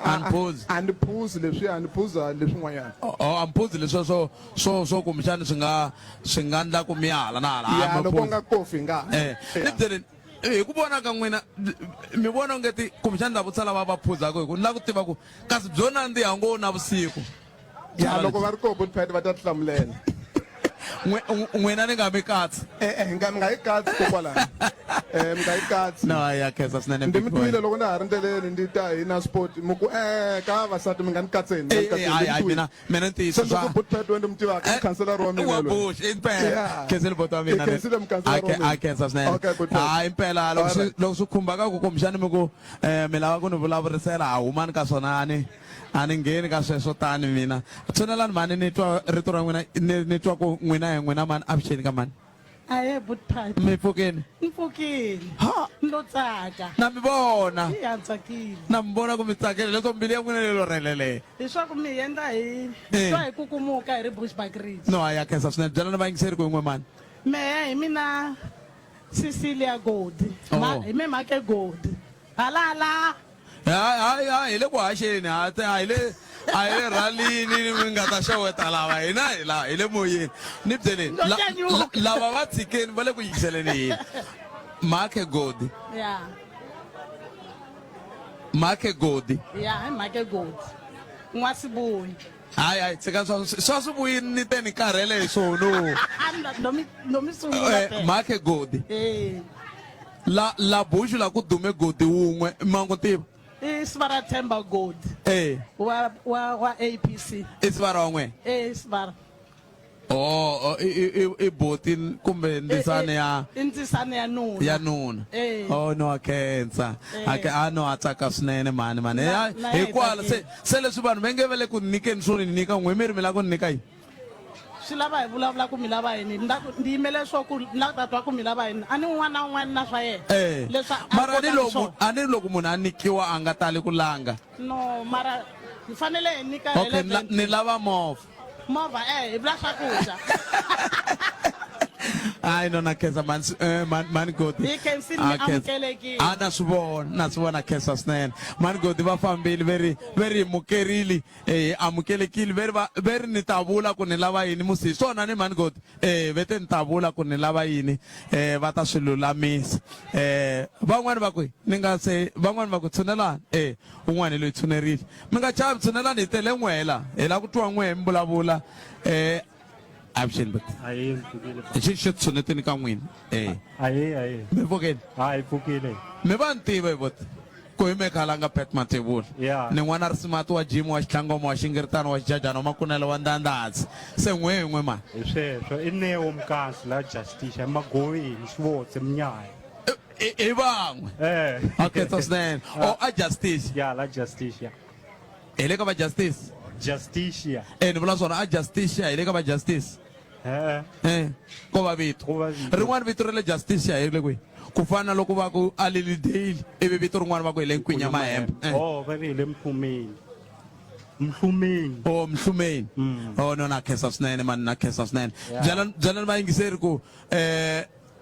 Aniphuzi. a ni phuzi leswiya a ni phuza leswin'wanyana amphuzi leswo swo kumbexani swi nga ndla ku mi hala na hala ya loko nga kofi nga ni byeleni hi ku vona ka n'wina mi vona ongeti kumbexani ndavutisa lava va phuzaka hi ku ni la ku tiva ku kasi byo nandziha ngo na vusiku ya loko va ri koho butpet va ta ti hlamulela n'wina ni nga mi katsi mi nga yi katsi kokwalano mi nga yi katsi no ya khensa swinene ndi mi twile loko na ha ri ndleleni ndi ta hi na sport mi ku ka vavasati mi nga ni katseni mina ntiyiso swa butpet wendi mi tivaka mukhanselara wa mina loyi impela khensile boto wa mina khensile mukhanselara wa mina a khensa swinene hayi impela loko swi khumbaka ku kumbexani mi ku mi lava ku ni vulavurisela a humani ka swona a ni ngheni ka sweswo tani mina tshunelani mani ni twa rito ra n'wina ni twa ku n'wina hi n'wina mani avuxeni ka mani aye butpet mi pfukini mpfukile ndo tsaka na mi vona ya tsakile na mi vona ku mi tsakele leswo mbili ya n'wina lelo relele leswaku mi endla hi swa hi kukumuka hi ri Bushbuck Ridge no a ya khensa swinene byela na vayingiseri ku yin'we mani mehe hi mina Cecilia Gold hi me make Gold halala hi le ku haxeni hi le ralini mi nga ta xeweta lava hina hi le moyeni ni byeleni lava va tshikeni va le ku yingiseleni hina make Godi ya make Godi ya hi make Gold n'wasibuyi hayi tshika swa swivuyini ni te ni karhele hi swono ndo mi sungula make Godi la bushu la ku dume Godi wun'we mangu tiva i Sibara Themba Gold wa APC i Sibara wa n'wena Sibara i boti kumbe ndzisane ya nuna no wa khensa a no a tsaka swinene mani hikwala se leswi vanhu va nge va le ku nyikeni swo ni nyika n'we mi ri mi la ku ni nyika yini swi lava hi vulavula ku mi lava yini ndi yimele swo ku na ta twa ku mi lava yini a ni un'wana na un'wana na swa yena mara a ni loko munhu a nikiwa a nga tali ku langa no mara hi fanele hi nyika okay ni lava movha hi vula swakudya hayi nona Khesa man Godi Hi Khensini mi amukelekile. naswona Khesa swinene man Godi va fambile very mukerili amukelekile very ni tavula ku ni lava yini musi swona ni man Godi vete ni tavula ku ni lava yini va ta swilulamisa van'wani va ku van'wani va ku tshunelana un'wana loyi tshunerile mi nga chavi tshunelana hi tele n'wela hi la ku twa n'we mi vulavula avuxeni but xi tshuneteni ka n'wina Aye. mi pfukile Hayi pfukile. mi va ni tiva hi vot ku hi me khalanga Pat Matebula ni n'wana risimati wa Jim wa xitlangoma wa xingiritano wa xijajana wa makunelo wa ndandadzi se n'we mani Hi sweswo i Neo Mkhansi la Justice Magoweni Swotse Mnyaya. i van'we okay swinene a Justice la Justice hi le ka va Justice ni vula swona a Justice hi le ka va Justice ko va vito rin'wana vito ra le Justice hi le kwihi ku fana loko va ku a Lily Dale ivi vito rin'wana va ku hi le Nkwinya Mahembe va ri hi le Mhlumeni. Nona Khesa swinene mani na Khesa swinene byelani vayingiseri ku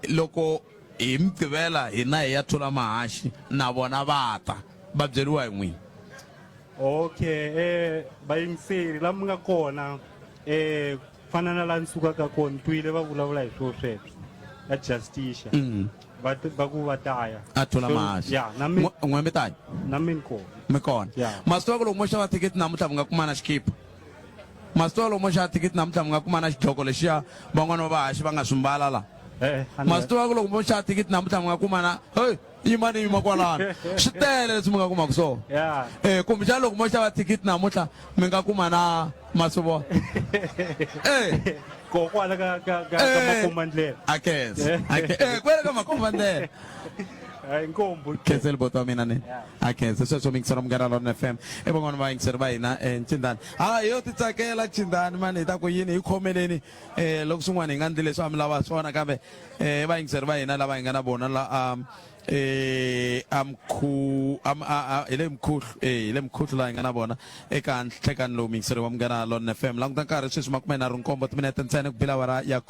loko hi migqivela hina hi ya thula mahaxi na vona va ta va byeriwa hi n'wina Okay vayingiseri la mi nga kona fana na la ni sukaka kona ni twile va vulavula hi sweswo la Justice va ku va taya a thula mahaxi n'we mi taya na mi kona mi kona masitwa loko mo xava thikithi namuntlha mi nga kuma na xikipa masitwa loko mo xava thikithi namuntlha mi nga kuma na xidloko lexiya van'wana va vahaxi va nga swi mbala la masitwa loko mo xava thikithi namuntlha mi nga kuma na hey yima kwalano swi tele leswi mi nga kumaka swona kumbe xana loko mo xava thikithi namuntlha mi nga kuma na masivo kokwala ka makombandlela kwele ka makombandlela inkombo khenseli bota wa mina ne a khense sweswo mi ngisera Munghana Lonene FM van'wana va yingiseri va hina Chindani hi yo titsakela Chindani mani hi ta ku yini hi khomeleni loko swin'wana hi nga ndli leswi a mi lava swona kambe va yingiseri va hina lava hi nga na vona la hi le mkhuhlu laha hi nga na vona eka nhlekani lowu mingiseri wa Munghana Lonene FM languta nkarhi sweswi 29 timinete ntsena ku bila awara ya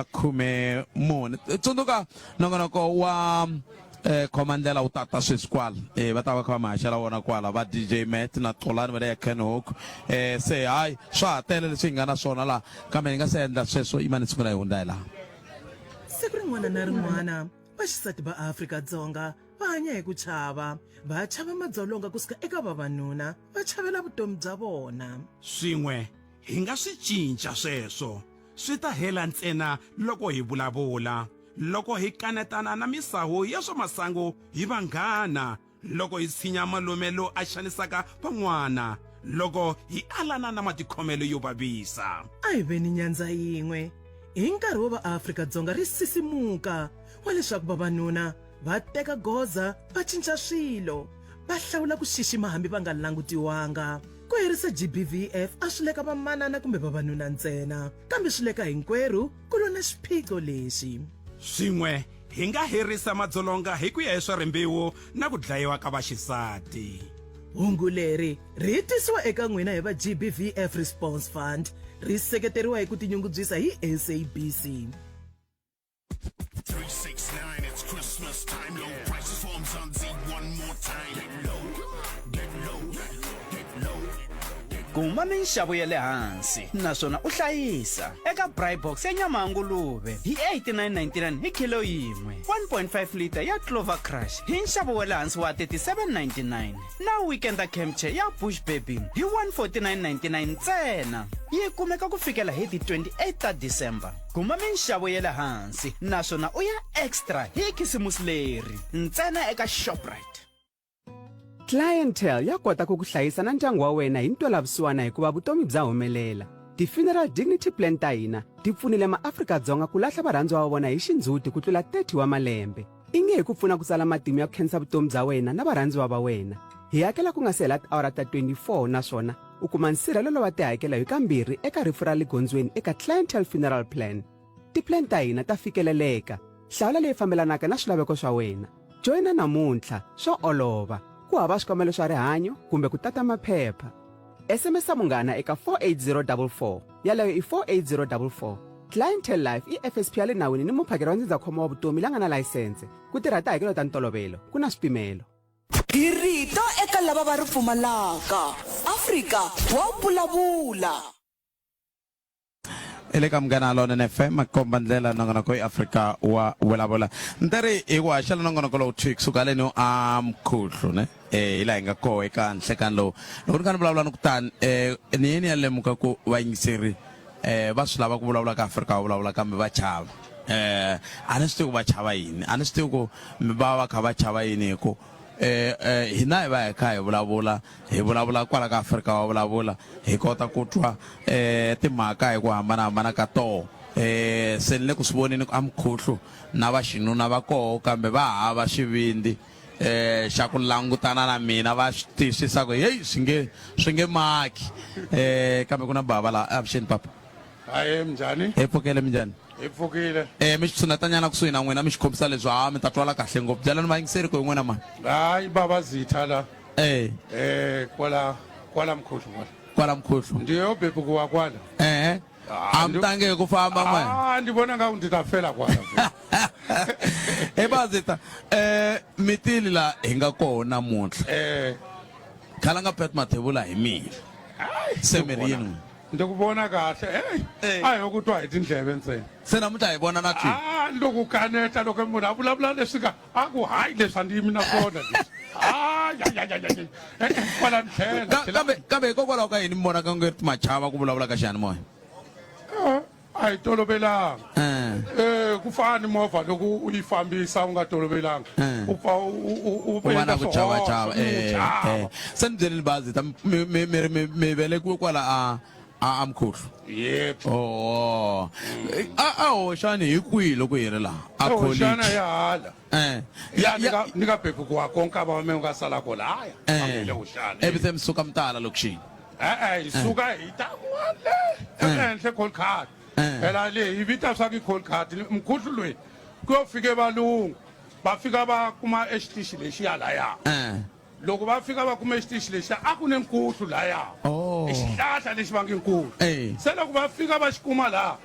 khume mune tsundzuka nongonoko wa Khomandela u tata sweswi kwala va ta va kha va mahashela wona kwala va DJ Matt na Xolani va le ya Kenhook se hayi swa ha tele leswi hi nga na swona laha kambe hi nga se endla sweswo imani siku ra hi hundza hi laha siku rin'wana na rin'wana vaxisati va Afrika-Dzonga va hanya hi ku chava va chava madzolonga kusuka eka vavanuna va chavela vutomi bya vona swin'we hi nga swi cinca sweswo swi ta hela ntsena loko hi vulavula loko hi kanetana na misawu ya swa masangu hi vanghana loko hi tshinya malume lo a xanisaka van'wana loko hi alana na matikhomelo yo vavisa a hi veni nyandza yin'we hi nkarhi wo va Afrika-Dzonga ri sisimuka wa leswaku vavanuna va teka goza va cinca swilo va hlawula ku xixima hambi va nga langutiwanga ku herisa GBVF a swi le ka vamanana kumbe vavanuna ntsena kambe swi le ka hinkwerhu ku lwa na xiphiqo lexi swin'we hi nga herisa madzolonga hi ku ya hi swa rimbewu na ku dlayiwa ka vaxisati hungu leri ri tisiwa eka n'wina hi va GBVF Response Fund ri seketeriwa hi ku tinyungubyisa hi SABC 369, it's Christmas time. Low prices for Mzansi one more time. Get low. kuma minxavo ya le hansi naswona u hlayisa eka Braaibox ya nyama ya nguluve hi 89.99 hi kilo yin'we 1.5 liter ya Clover Crush hi nxavo wa le hansi wa 37.99 na Weekend Camche ya Bush Baby hi 149.99 ntsena yi kumeka ku fikela hi ti 28 ta December kuma minxavo ya le hansi naswona u ya extra hi khisimusi leri ntsena eka Shoprite. Clientele ya kota ku hlayisa na ndyangu wa wena hi ntwelavusiwana hikuva vutomi bya humelela. Ti-Funeral Dignity Plan ta hina ti pfunile maAfrika-Dzonga ku lahla varhandziwa va vona hi xindzhuti ku tlula 30 wa malembe. I nge hi ku pfuna ku tsala matimu ya ku khensa vutomi bya wena na varhandziwa va wena. Hi hakela ku nga se hela tiawara ta 24 naswona u kuma nsirhelelo wa tihakela hi kambirhi eka rifu ra le gondzweni eka Clientele Funeral Plan. Ti-plan ta hina ta fikeleleka. Hlawula leyi fambelanaka na swilaveko swa wena. Joina namuntlha swo olova. Ku hava swikomelo swa rihanyo kumbe ku tata maphepha. SMS Munghana eka 48044 yaleyo i 48044 clientele life i-FSP ya le nawini ni muphakeri wa ndzindzakhombo wa vutomi la nga na layisense ku tirha tihakelo ta ntolovelo ku na swipimelo. Hi rito eka lava va ri pfumalaka Afrika wa vulavula. Ele ka Munghana Lonene FM komba ndlela nongonoko Afrika wa vulavula ntari hi ku haxela nongonoko lowu thwi kusuka leni Mkhuhlu ne ila hinga ko eka nhlekani lowu loko ni kha ni vulavula ni kutani ni yini ya lemuka ku vayingiseri va swi lava ku vulavula ka Afrika wa vulavula kambe va chava a ni swi tivi ku va chava yini a ni swi tivi ku mi va kha va chava yini hi ku hina hi va hi kha hi vulavula kwala ka Afrika wa vulavula hi kota ku twa timhaka hi ku hambanahambana ka toho se ni le ku swi voneni a Mkhuhlu na vaxinuna va koho kambe va hava xivindzi xa ku langutana na mina va swi twisisa ku heyi swi nge maki kambe ku na bava la avuxeni papa hayi minjhani hi pfukele minjhani hi pfukile mi xi tshunetanyana kusuhi na n'wina mi xi khomisisa leswi mi ta twala kahle ngopfu byalani vayingiseri ku hi n'wina mani hayi baba Zitha la kwala Mkhuhlu kwala Mkhuhlu ndiyo bebukuwa kwala a mi tange ku famba mani ndi vona nga ndi ta fela kwala Zitha mitili la hi nga kona namuntlha khala nga pet mathevula hi mina se mi ri yini ndikubona kahle hayi ukuthiwa hi tindlebe ntsena se namuntlha hi vona na twi loko kaneta loko munhu a vulavula leswi ka a ku hayi leswi a ndi yimi na swona kwala ndlela kambe hikokwalaho ka yini mi vonaka u nga ri machava ku vulavula ka xiyanimoya a hi tolovelanga ku fana ni movha loko u yi fambisa u nga tolovelanga u pfa u vana ku chavachava se ni byeleni Zitha mi velekiwe kwala a Mkhuhlu yep a hoxani hi kwihi loko hi ri laha a hoxana ya hala ya ni ka bebukuwa konka va me nga sala ko laya le hoxana evise mi suka mi tala lokixini hi suka hi ta kwale ehenhla Coldcard phela le hi vita swa ki Coldcard Mkhuhlu loyi ku yo fike valungu va fika va kuma exitishi lexiya laya loko va fika va kuma exitishi lexiya a ku ne Mkhuhlu laya xihlahla lexi va nge Nkulu se loko va fika va xi kuma laha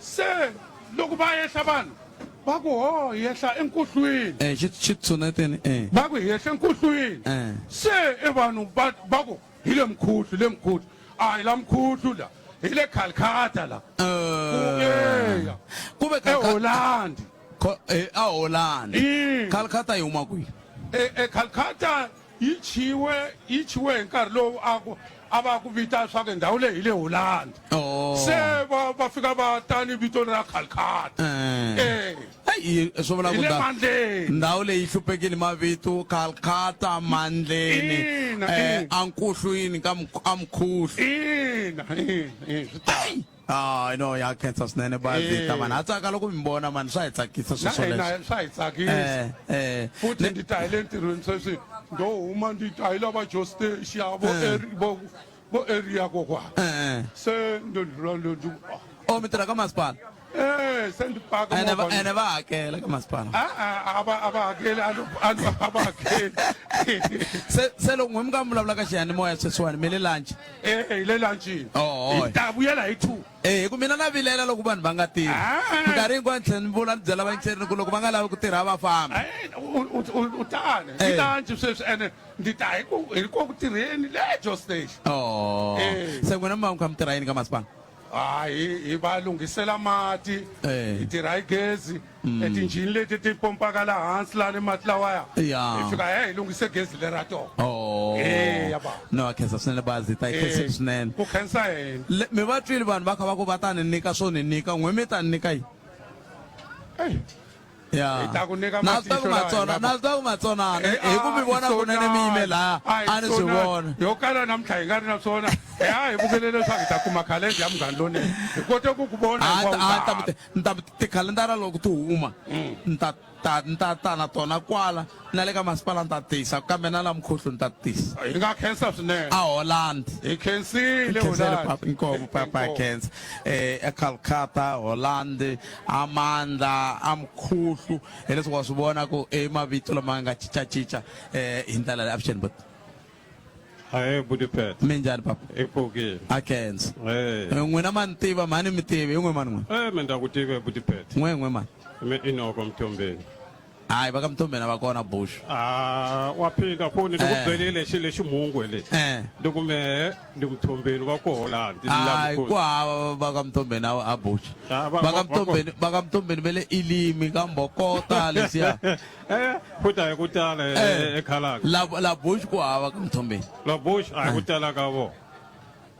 se loko va yehla vanhu va ku ho hi yehla eNkhuhlwini xi tshuneteni va ku hi yehla eNkhuhlwini se vanhu va ku hi le Mkhuhlu a hi la Mkhuhlu la hi le Calcutta la kuve eHolland a Holland Calcutta yi huma kwihi Calcutta yi chiwe hi nkarhi lowu a va ku vita swa ku ndhawu leyi hi le Holland se va fika va tani vito ra Calcutta swo vula ku ndhawu leyi hluphekile mavito Calcutta Mandleni eNkhuhlwini ka Mkhuhlu no ya khensa swinene Zitha mani a tsaka loko mi vona mani swa hi tsakisa swoswoleswo swa hi tsakisa futhi ndi ta hi le ntirhweni sweswi ndo huma ndi ta hi lava Jostasia vo area kokwala se ndo mi tirha ka masipala se ndi paka ene va hakela ka masipala a va hakeli a va hakeli se loko n'we mi nga vulavula ka xiyanimoya sweswiwani mi le lunch hi le lunchini hi ta vuyela hi 2 hi ku mina na vilela loko vanhu va nga tirhi minkarhi hinkwayo tlhela ni vula ni byela vayingiseri ku loko va nga lavi ku tirha va famba u tani hi lunch sweswi ene ndi ta hi ku tirheni le Jostasia se n'wina mi va mi kha mi tirha yini ka masipala hi va lunghisela mati hi tirha hi gezi etinjini leti ti pompaka laha hansi lani mati lawaya hi fika hi lunghise gezi lera tona no wa khensa swinene Zitha hi khensile swinene ku khensa yena mi va twile vanhu va kha va ku va ta ni nyika swo ni nyika n'we mi ta ni nyika yi na swi ta ku matsonana hi ku mi vona kunene mi yime laya a ni swi vona yo kala namuntlha hi nga ri na swona hi vukelele leswaku hi ta kuma khalendara ya Munghana Lonene hi kote ku vona tikhalendara loko ti huma ni ta na tona kwala na le ka masipala ni ta tisa kambe na la Mkhuhlu ni ta tisa hi nga khensa swinene a Holland hi khensile inkomo papa hi khensa eCalcutta Holland Amandla a Mkhuhlu hi leswi wa swi vona ku mavito lama nga cincacinca hi ndlela leyi avuxeni but hayi budipet minjani papa epokile akhensa n'wina ma ni tiva mhani mi tivi i n'we mani n'we me nda ku tiva budipet n'we mani me Inoko Mtombeni hayi va ka Mtombeni va kona bush wa phinda foni ndikubelile lexi mungu le ndikume ndimthombeni va kola hayi ku hava va ka Mtombeni a bush va ka Mtombeni ve le ilimi ka mbokota lesiya futa hi ku tala ekhalaka la bush ku hava ka Mtombeni la bush a hi ku tala ka vo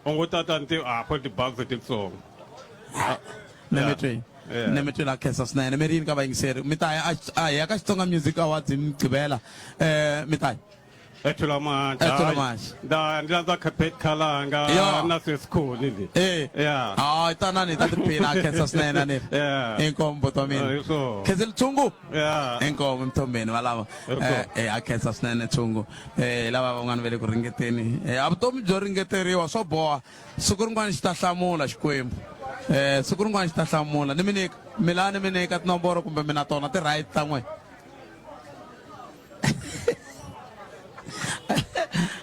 u ngo tata nti a pho tibazi titsongo nemetwe la khensa swinene mi rini ka vayingiseri mi ta ya ka Xitsonga Music Awards mi gqibela mi ta ethula manje da ndlandza Capet Khalanga na sesikhoni le hayi tanani ta tiphina khensa swinene ni inkomo bhuti wa mina khenseli Tshungu inkomo Mtombeni valava a khensa swinene Tshungu lava van'wana ve le ku ringeteni a vutomi byo ringeteriwa swo boha siku rin'wana xi ta hlamula Xikwembu siku rin'wana xi ta hlamula ni mi nyika tinomboro kumbe mi na tona ti-right ta n'we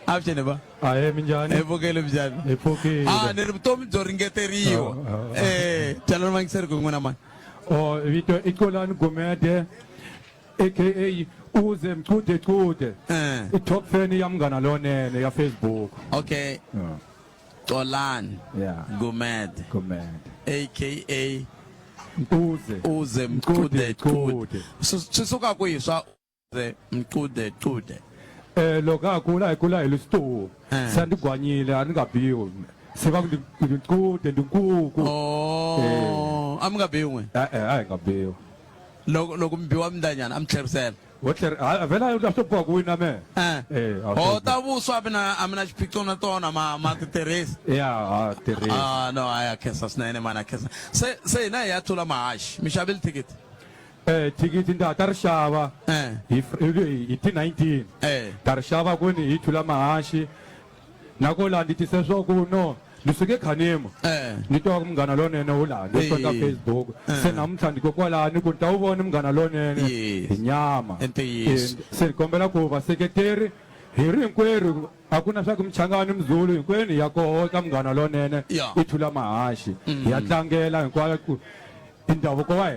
avuxeni va ahe minjhani epfukile minjhani ni ri vutomi byo ringeteriwa byalani vangiseri ku n'wina mani vito i Xolani Gumede aka uze mchude i-top fan ya Munghana Lonene ya Facebook okay Xolani Gumede aka uze mchude swi suka kwihi swa uze mchude loko a kula hi le store se ndi gwanyile a ni nga biwi se va ku ndikude ndikuku a mi nga biwi n'we a hi nga biwi loko mi biwa mi ndanyana a mi tlherisela vela a swi boha ku wina me ta vuswa a mi na xiphiqo na tona ma ti tirhisa tirhisa no a ya khensa swinene mani a khensa se hina hi ya thula mahaxi mi xavile thikithi thikithi nda ta ri xava hi ti 19 ta ri xava kuni hi thula mahaxi nakola ndi tise swo ku no ni suke Khanimo ni twa ku Munghana Lonene wu laha ni ka Facebook se namuntlha ndiko kwalani ku ta wu vona Munghana Lonene hi nyama se ni kombela ku vaseketeri hi ri hinkwerhu a ku na swa ku Mchangani Mzulu hinkwenu ya koho ka Munghana Lonene i thula mahaxi hi ya tlangela hinkwayo ku i ndhavuko wa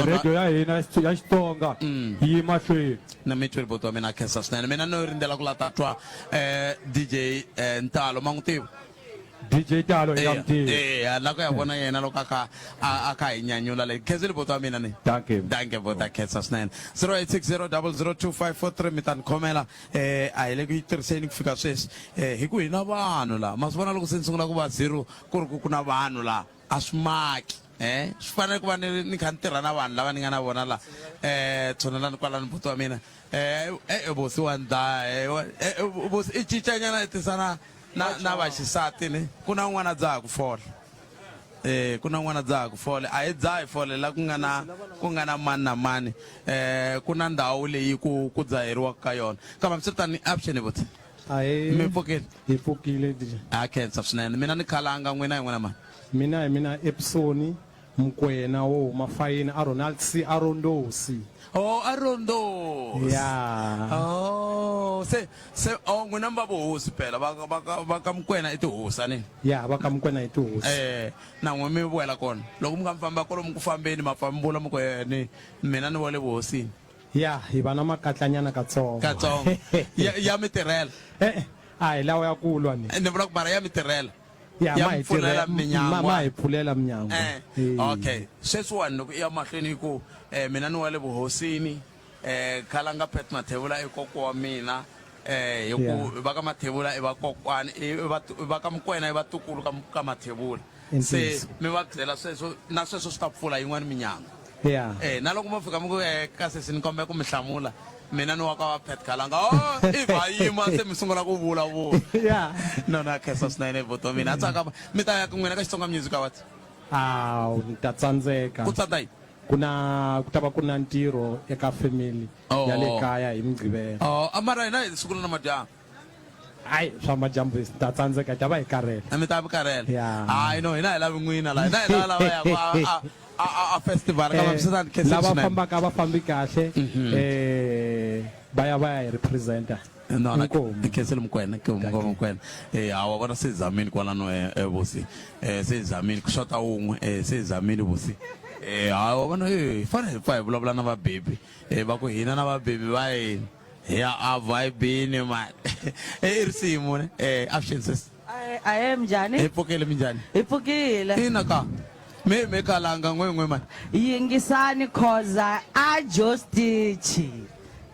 radio ya hina ya Xitsonga yi mahlweni na mi tshweri bhuti wa mina a khensa swinene mina no rindzela ku la ta twa DJ Ntalo ma n'wi tiva DJ Talo eka mtivi la ku ya vona yena loko a kha hi nyanyula leyi khenseli bhuti wa mina ni danke bhuti a khensa swinene 0860002543 mi ta ni khomela a hi le ku yi tirhiseni ku fika sweswi hi ku hi na vanhu laha ma swi vona loko se ni sungula ku va zero ku ri ku na vanhu laha a swi maki swi fanele ku va ni kha ni tirha na vanhu lava ni nga na vona laha tshonelani kwalani bhuti wa mina bosi wa bosi i cincanyana i tisa na vaxisati ni ku na un'wana a dzaha ku fola ku na un'wana a dzaha ku fola a hi dzaha hi fola la ku nga na mani na mani ku na ndhawu leyi ku dzaheriwaka ka yona kambe mi swi tani avuxeni buti mi pfukile hi pfukile a khensa swinene mina ni khalanga n'wina hi n'wina mani mina Epsoni Mkwena wo huma fayini a Ronald C Arondosi Arondosi se n'wina mi va vuhosi phela va ka Mkwena i tihosi ani va ka Mkwena i tihosi na n'we mi vuela kona loko mi nga mi famba kolomu ku fambeni mafambula mi ku mina ni vole vuhosini hi va na makatlanyana katsongo ya mi tirhela a hi lawa ya kulwa ni vula ku bara ya mi tirhela ma hi pfulela minyango okay sweswiwani loko i ya mahlweni hi ku mina ni wa le vuhosini Khalanga Pet Mathebula i koko wa mina hi ku va ka Mathebula i vakokwani va ka Mkwena i vatukulu ka Mathebula se mi va byela sweswo na sweswo swi ta pfula yin'wana minyango na loko mo fika mi ku ka sesi ni kombela ku mi hlamula mina ni wa ka Pet Khalanga i va yima se mi sungula ku vulavula no na khensa swinene bhuti wa mina a tsaka mi ta ya ka n'wina ka Xitsonga Music Awards ni ta tsandzeka ku tsandza yini ku ta va ku na ntirho eka family ya le kaya hi Mgqivela amara hina hi siku na madyambu hayi swa madyambu hi ta tsandzeka ta va hi karhele mi ta vi karhele hayi no hina hi lavi n'wina la hina hi lava ya a festival kama msitani khensa lava fambaka va fambi kahle va ya hi representa no na kensel mkwena ke mkwena awa bona sizamini kwalano bosi sizamini kushota unwe sizamini bosi awa bona fana fa bula na ba baby ba ku hina na ba baby ba yini ya a vibe ni man irisimo ne absences I am Jani. epokele minjani Ipukile. ina ka me kalanga ngwe man Yingisani khoza a Jostich.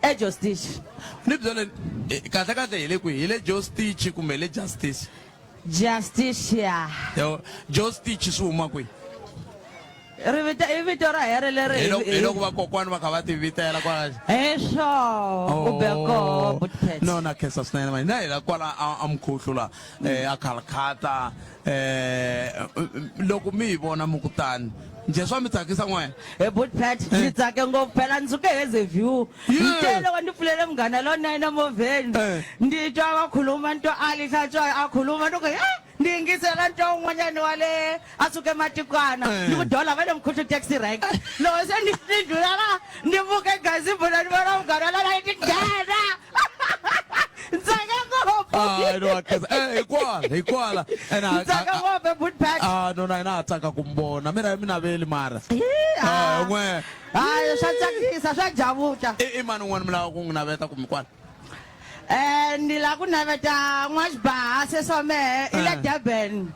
E Jostich. ni byele kahle ile ku ile Jostich kumbe le Justice Justicia. yo Jostich suma ku Rivita evitora herele elo kuba kokwani bakaba tivitela kwa Esho ubeko butpet. no na kesa snene mani na ila kwala amkhuhlula akalkhata loko mi bona mukutani nje swa mi tsakisa n'wena butpet ni tsake ngopfu phela ndzi suke heze view ntelo loko ndi pfulele munghana lonene moveni ndi twa va khuluma nto alisa twa a khuluma nto ndi yingisela nto un'wanyani wale a suke matikwana ndi ku dola va le mkhuhlu taxi rank loko se ndi ndlula la ndi vuke gazibula ni vona munghana lala yi tinghena ntsake ngopfu no kesa hikwala ntsake ngopfu butpet no na tsaka kumbona mina veli mara n'we hayi swa tsakisa swa javuta i mani n'wana mi lava ku n'wi naveta kumbe kwala ni la ku naveta n'waxibaha sesomehe i le Durban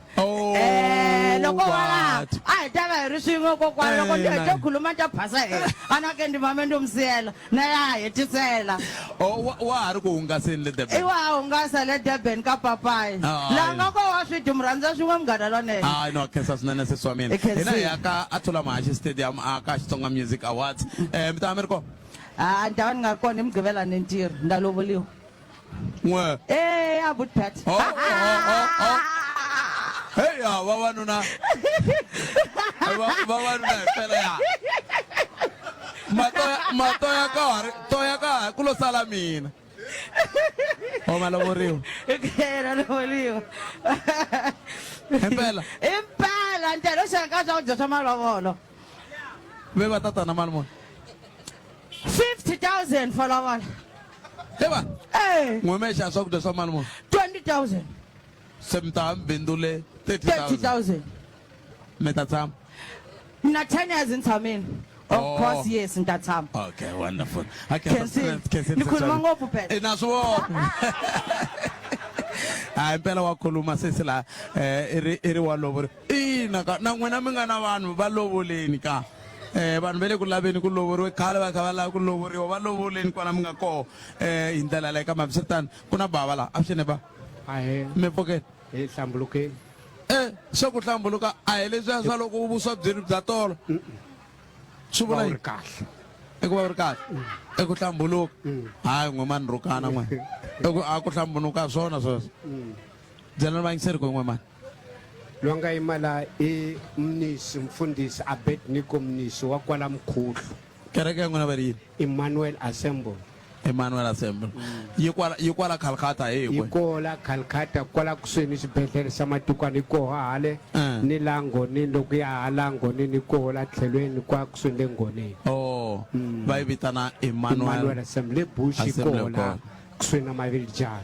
loko wala a hi ta va hi ri swin'we kokwani loko ndi hete khuluma ta phasa anake ndi mame ndi msiyela na ya hetisela wa ha ri ku hungaseni le Durban i wa hungasa le Durban ka papayi laha nga ko wa switi mi rhandza swin'we munghana lonene hayi no khensa swinene sesi wa mina hina hi ya ka Athola Mahashi Stadium ka Xitsonga Music Awards mi ta va mi ri kona ni ta va ni nga ri kona hi mugqivela ni ntirho nda lovoliwa n'we a butpet hey vavanuna himpela ya matoya ka ha ku lo sala mina malovoriwa lovoliwa himpela ntelo xenka swakudya swa malovolo ve va tatana mali muni 50,000 for lovola eva n'we me xa swakudya swa mali muni 20,000 se mi ta mi bindule 30,000 mi ta tshama na 10 years ntshamini of course yes ni ta tshama okay wonderful ni khuluma ngopfu phela na swi vona hayi mpela wa khuluma sesi la i ri wa lovori ina ka na n'wina mi nga na vanhu va lovoleni ka vanhu va le ku laveni ku lovoriwe khale va kha va lava ku lovoriwa va lovoleni kwana mi nga koho hi ndlela leyi ka mavisiritani ku na bava laha a swi ne ba mi pfukeni hi hlambulukeni swa ku hlambuluka a hi leswiya swa loko u vuswa byiri bya tolo swi vula yini kahle i ku va u ri kahle i ku hlambuluka hayi n'we mani rhukana n'we a ku hlambuluka swona sweswo byela ni vayingiseri ku n'we mani loyi nga yimala i mnisi mfundisi Abednego Mnisi wa kwala Mkhuhlu kereke ya n'wina va ri yini Emmanuel Assemble yi kwala Calcutta yi kola Calcutta kwala kusuhi ni xibedhlele xa matikwana yi koho hale ni la ngonini loko ya hala ngonini ni koho la tlhelweni kwa kusuhi le ngonini va yi vitana Emmanuel Assemble le Bush yi koho la kusuhi na Mavili Jalo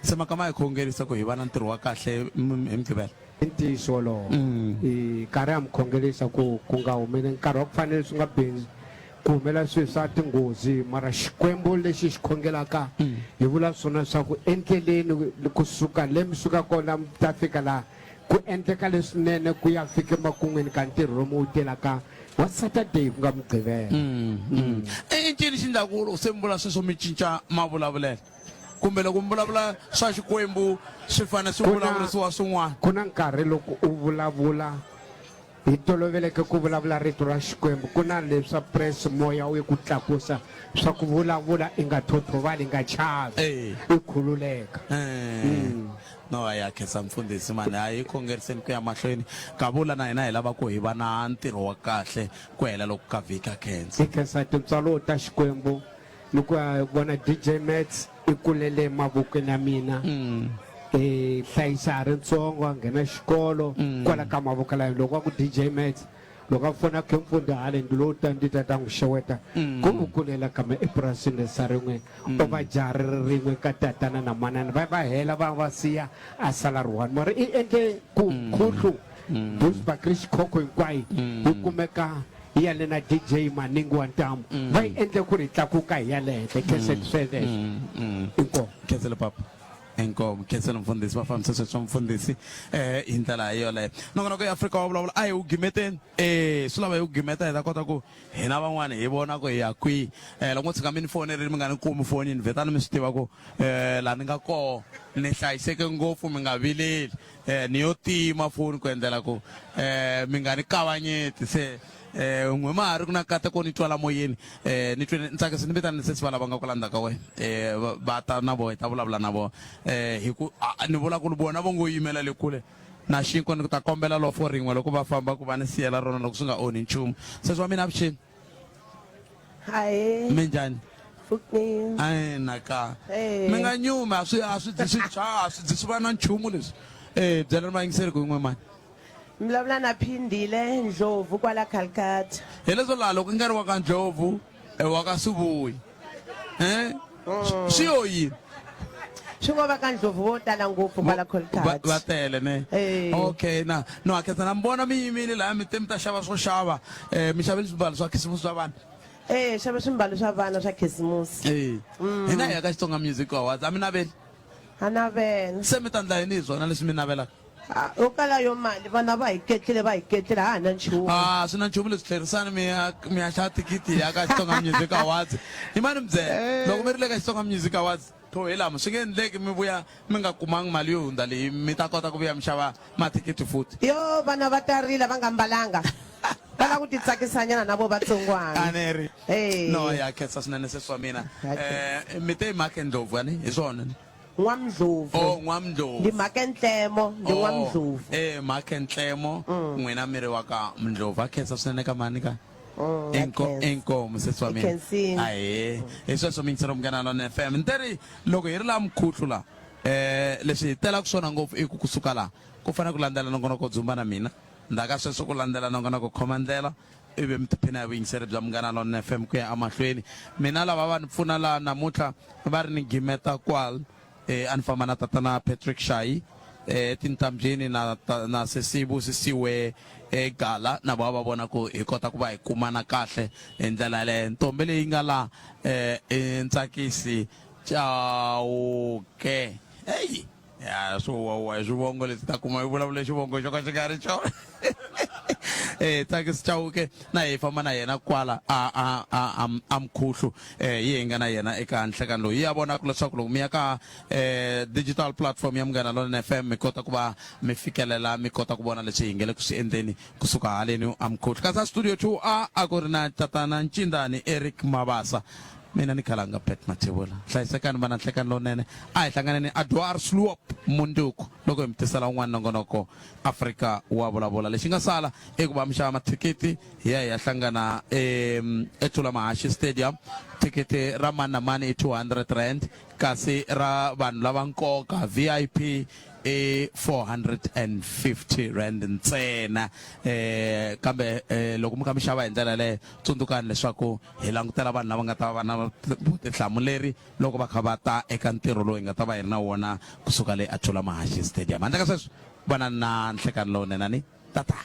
se makama hi khongerisa ku hi va na ntirho wa kahle hi mugqivela i ntiyiso lowo nkarhi ya mi khongerisa ku nga humeli nkarhi wa ku fanele swi nga bindzi ku humela swilo swa tinghozi mara xikwembu lexi xi khongelaka hi vula swona swa ku endleleni kusuka le mi suka kona mi ta fika laha ku endleka leswinene ku ya fika emakun'wini ka ntirho lomu wu telaka wa Saturday ku nga mugqivela i ncini xi ndlaku se mi vula sweswo mi cinca mavulavulelo kumbe loko mi vulavula swa xikwembu swi fanele swi vulavurisiwa swin'wana ku na nkarhi loko u vulavula hi toloveleke ku vulavula rito ra xikwembu ku na leswa press moya wu ku tlakusa swa ku vulavula i nga thothovali i nga chavi i khululeka no ya khensa mfundhisi mani a hi khongeriseni ku ya mahlweni ka vula na hina hi lava ku hi va na ntirho wa kahle ku hela loko ka vhika khensa hi khensa tintswalo ta xikwembu ni ku vona DJ Max i kulele mavokweni ya mina hlayisa ha ri ntsongo a nghena xikolo kwala ka mavoko layo loko wa ku DJ Max loko a fona ke mfunda hale ndulo tandita ta ngusheweta ku kulela kame eprasini saringwe o ba jari ringwe ka tatana na manana ba hela va siya a salary one mara I ende ku khutlu dus bakrish khoko inkwai ukumeka ya lena DJ Maningu Antam va ende ku ri tlakuka ya le the cassette service inko khetsela papa enkom khetsela mfundisi bafamisa somfundisi indlela yole nokona ko Africa wa vulavula ayi ugimeten sulava ugimeta ita kota ku hina van'wana hi vona ku ya kwi loko tshika mini phone ri mi nga ni kumi phone ni vetana mi swi tiva ku la ni nga ko ni hlayiseke ngopfu mi nga vileli ni yo tima phone ku endlela ku mi nga ni kavanyeti se ngwe mari kuna kata ko ni twala moyeni ni twe ntsaka se ni betana se sibala banga ku landa ka we ba ta na bo ta vulavula na bo hi ku ni vula ku bona vo ngo yimela le kule na xinko ni ta kombela lo for rin'we loko va famba ku va ni siyela rona loko swi nga oni nchumu se swa mina vuxini hayi minjani fukni ai naka mi nga nyuma a swi dzisi va na nchumu leswi byela ni va yingiseri ku yin'we mani mvulavula na Phindile Ndlovu kwala Calcutta hi leswo laha loko i nga ri wa ka Ndlovu wa ka Sibuyi swi yo yini swi ngo va ka Ndlovu vo tala ngopfu kwala Calcutta va tele ne okay na no akhetsa na mbona mi yimile laha mi ta xava swo xava mi xavele swimbalo swa khisimusi swa vana xava swimbalo swa vana swa khisimusi hi nga hi ya ka Xitsonga Music Awards a mi naveli a navela se mi ta ndla yini hi swona leswi mi navelaka o kala yo mali vana va hi ketlile ha na nchumu swi na nchumu leswi tlherisani mi ya xa tikiti ya ka Xitsonga Music Awards hi mani mbyela loko mi ri le ka Xitsonga Music Awards to hi lama swi nge endleki mi vuya mi nga kumangi mali yo hundza leyi mi ta kota ku vuya mi xava mathikiti futhi yo vana va tarile va nga mbalanga va la ku titsakisanyana na vo vatsongwana aneri no ya khetsa swinene se swa mina mi te hi make Ndlovu ani hi swona N'wamdlovu N'wamdlovu ndi Makentlemo ndi N'wamdlovu Makentlemo n'wina miri wa ka Ndlovu a khetsa swinene ka mani ka enkomo se swa mina ahe hi sweswo mi yingisela Munghana Lonene FM nteri loko hi ri laha mukhuhlu la leswi hi telaka swona ngopfu i ku kusuka laha ku fanele ku landzela nongonoko dzumba na mina ndaka sweswo ku landzela nongonoko khoma ndlela ivi mi tiphina hi vuyingiseri bya Munghana Lonene FM ku ya amahlweni mina lava va ni pfuna laha namuntlha va ri ni gimeta kwala a ni famba na tatana Patrick Shayi tintambyeni na Sesibu Sisiwe Gala na va vona ku hi kota ku va hi kumana kahle hi ndlela yaleyo ntombi leyi nga la Ntsakisi Chauke hey ya swivongo leswi ta kuma hi vulavule xivongo xo ka xi nga ri xona Ntsakisi Chauke na hi famba na yena kwala a mkhuhlu hi nga na yena eka nhlekani loyi ya vona ku leswaku loko mi ya ka digital platform ya Munghana Lonene FM mi kota ku va mi fikelela mi kota ku vona leswi hi ngele ku swi endleni kusuka haleni a mkhuhlu kasi studio 2 a ku ri na tatana Ncindani Eric Mabasa mina ni khalanga Pet Mathebula hlayisekani vana nhlekani lonene a hi hlanganeni Adwar Sloop Munduku loko hi mi tisela un'wana nongonoko Africa wa vulavula lexi nga sala i ku va mi xava mathikiti hi ya hlangana eThula Mahashi Stadium thikiti ra mani na mani i 200 rand kasi ra vanhu lava nkoka VIP 450 rand ntsena kambe loko mi kha mi xava hi ndlela leyo tsundzukani leswaku hi langutela vanhu lava nga ta va na vutihlamuleri loko va kha va ta eka ntirho lowu hi nga ta va hi ri na wona kusuka le Thula Mahashi Stadium handle ka sweswo vana na nhlekani lowunene ni tata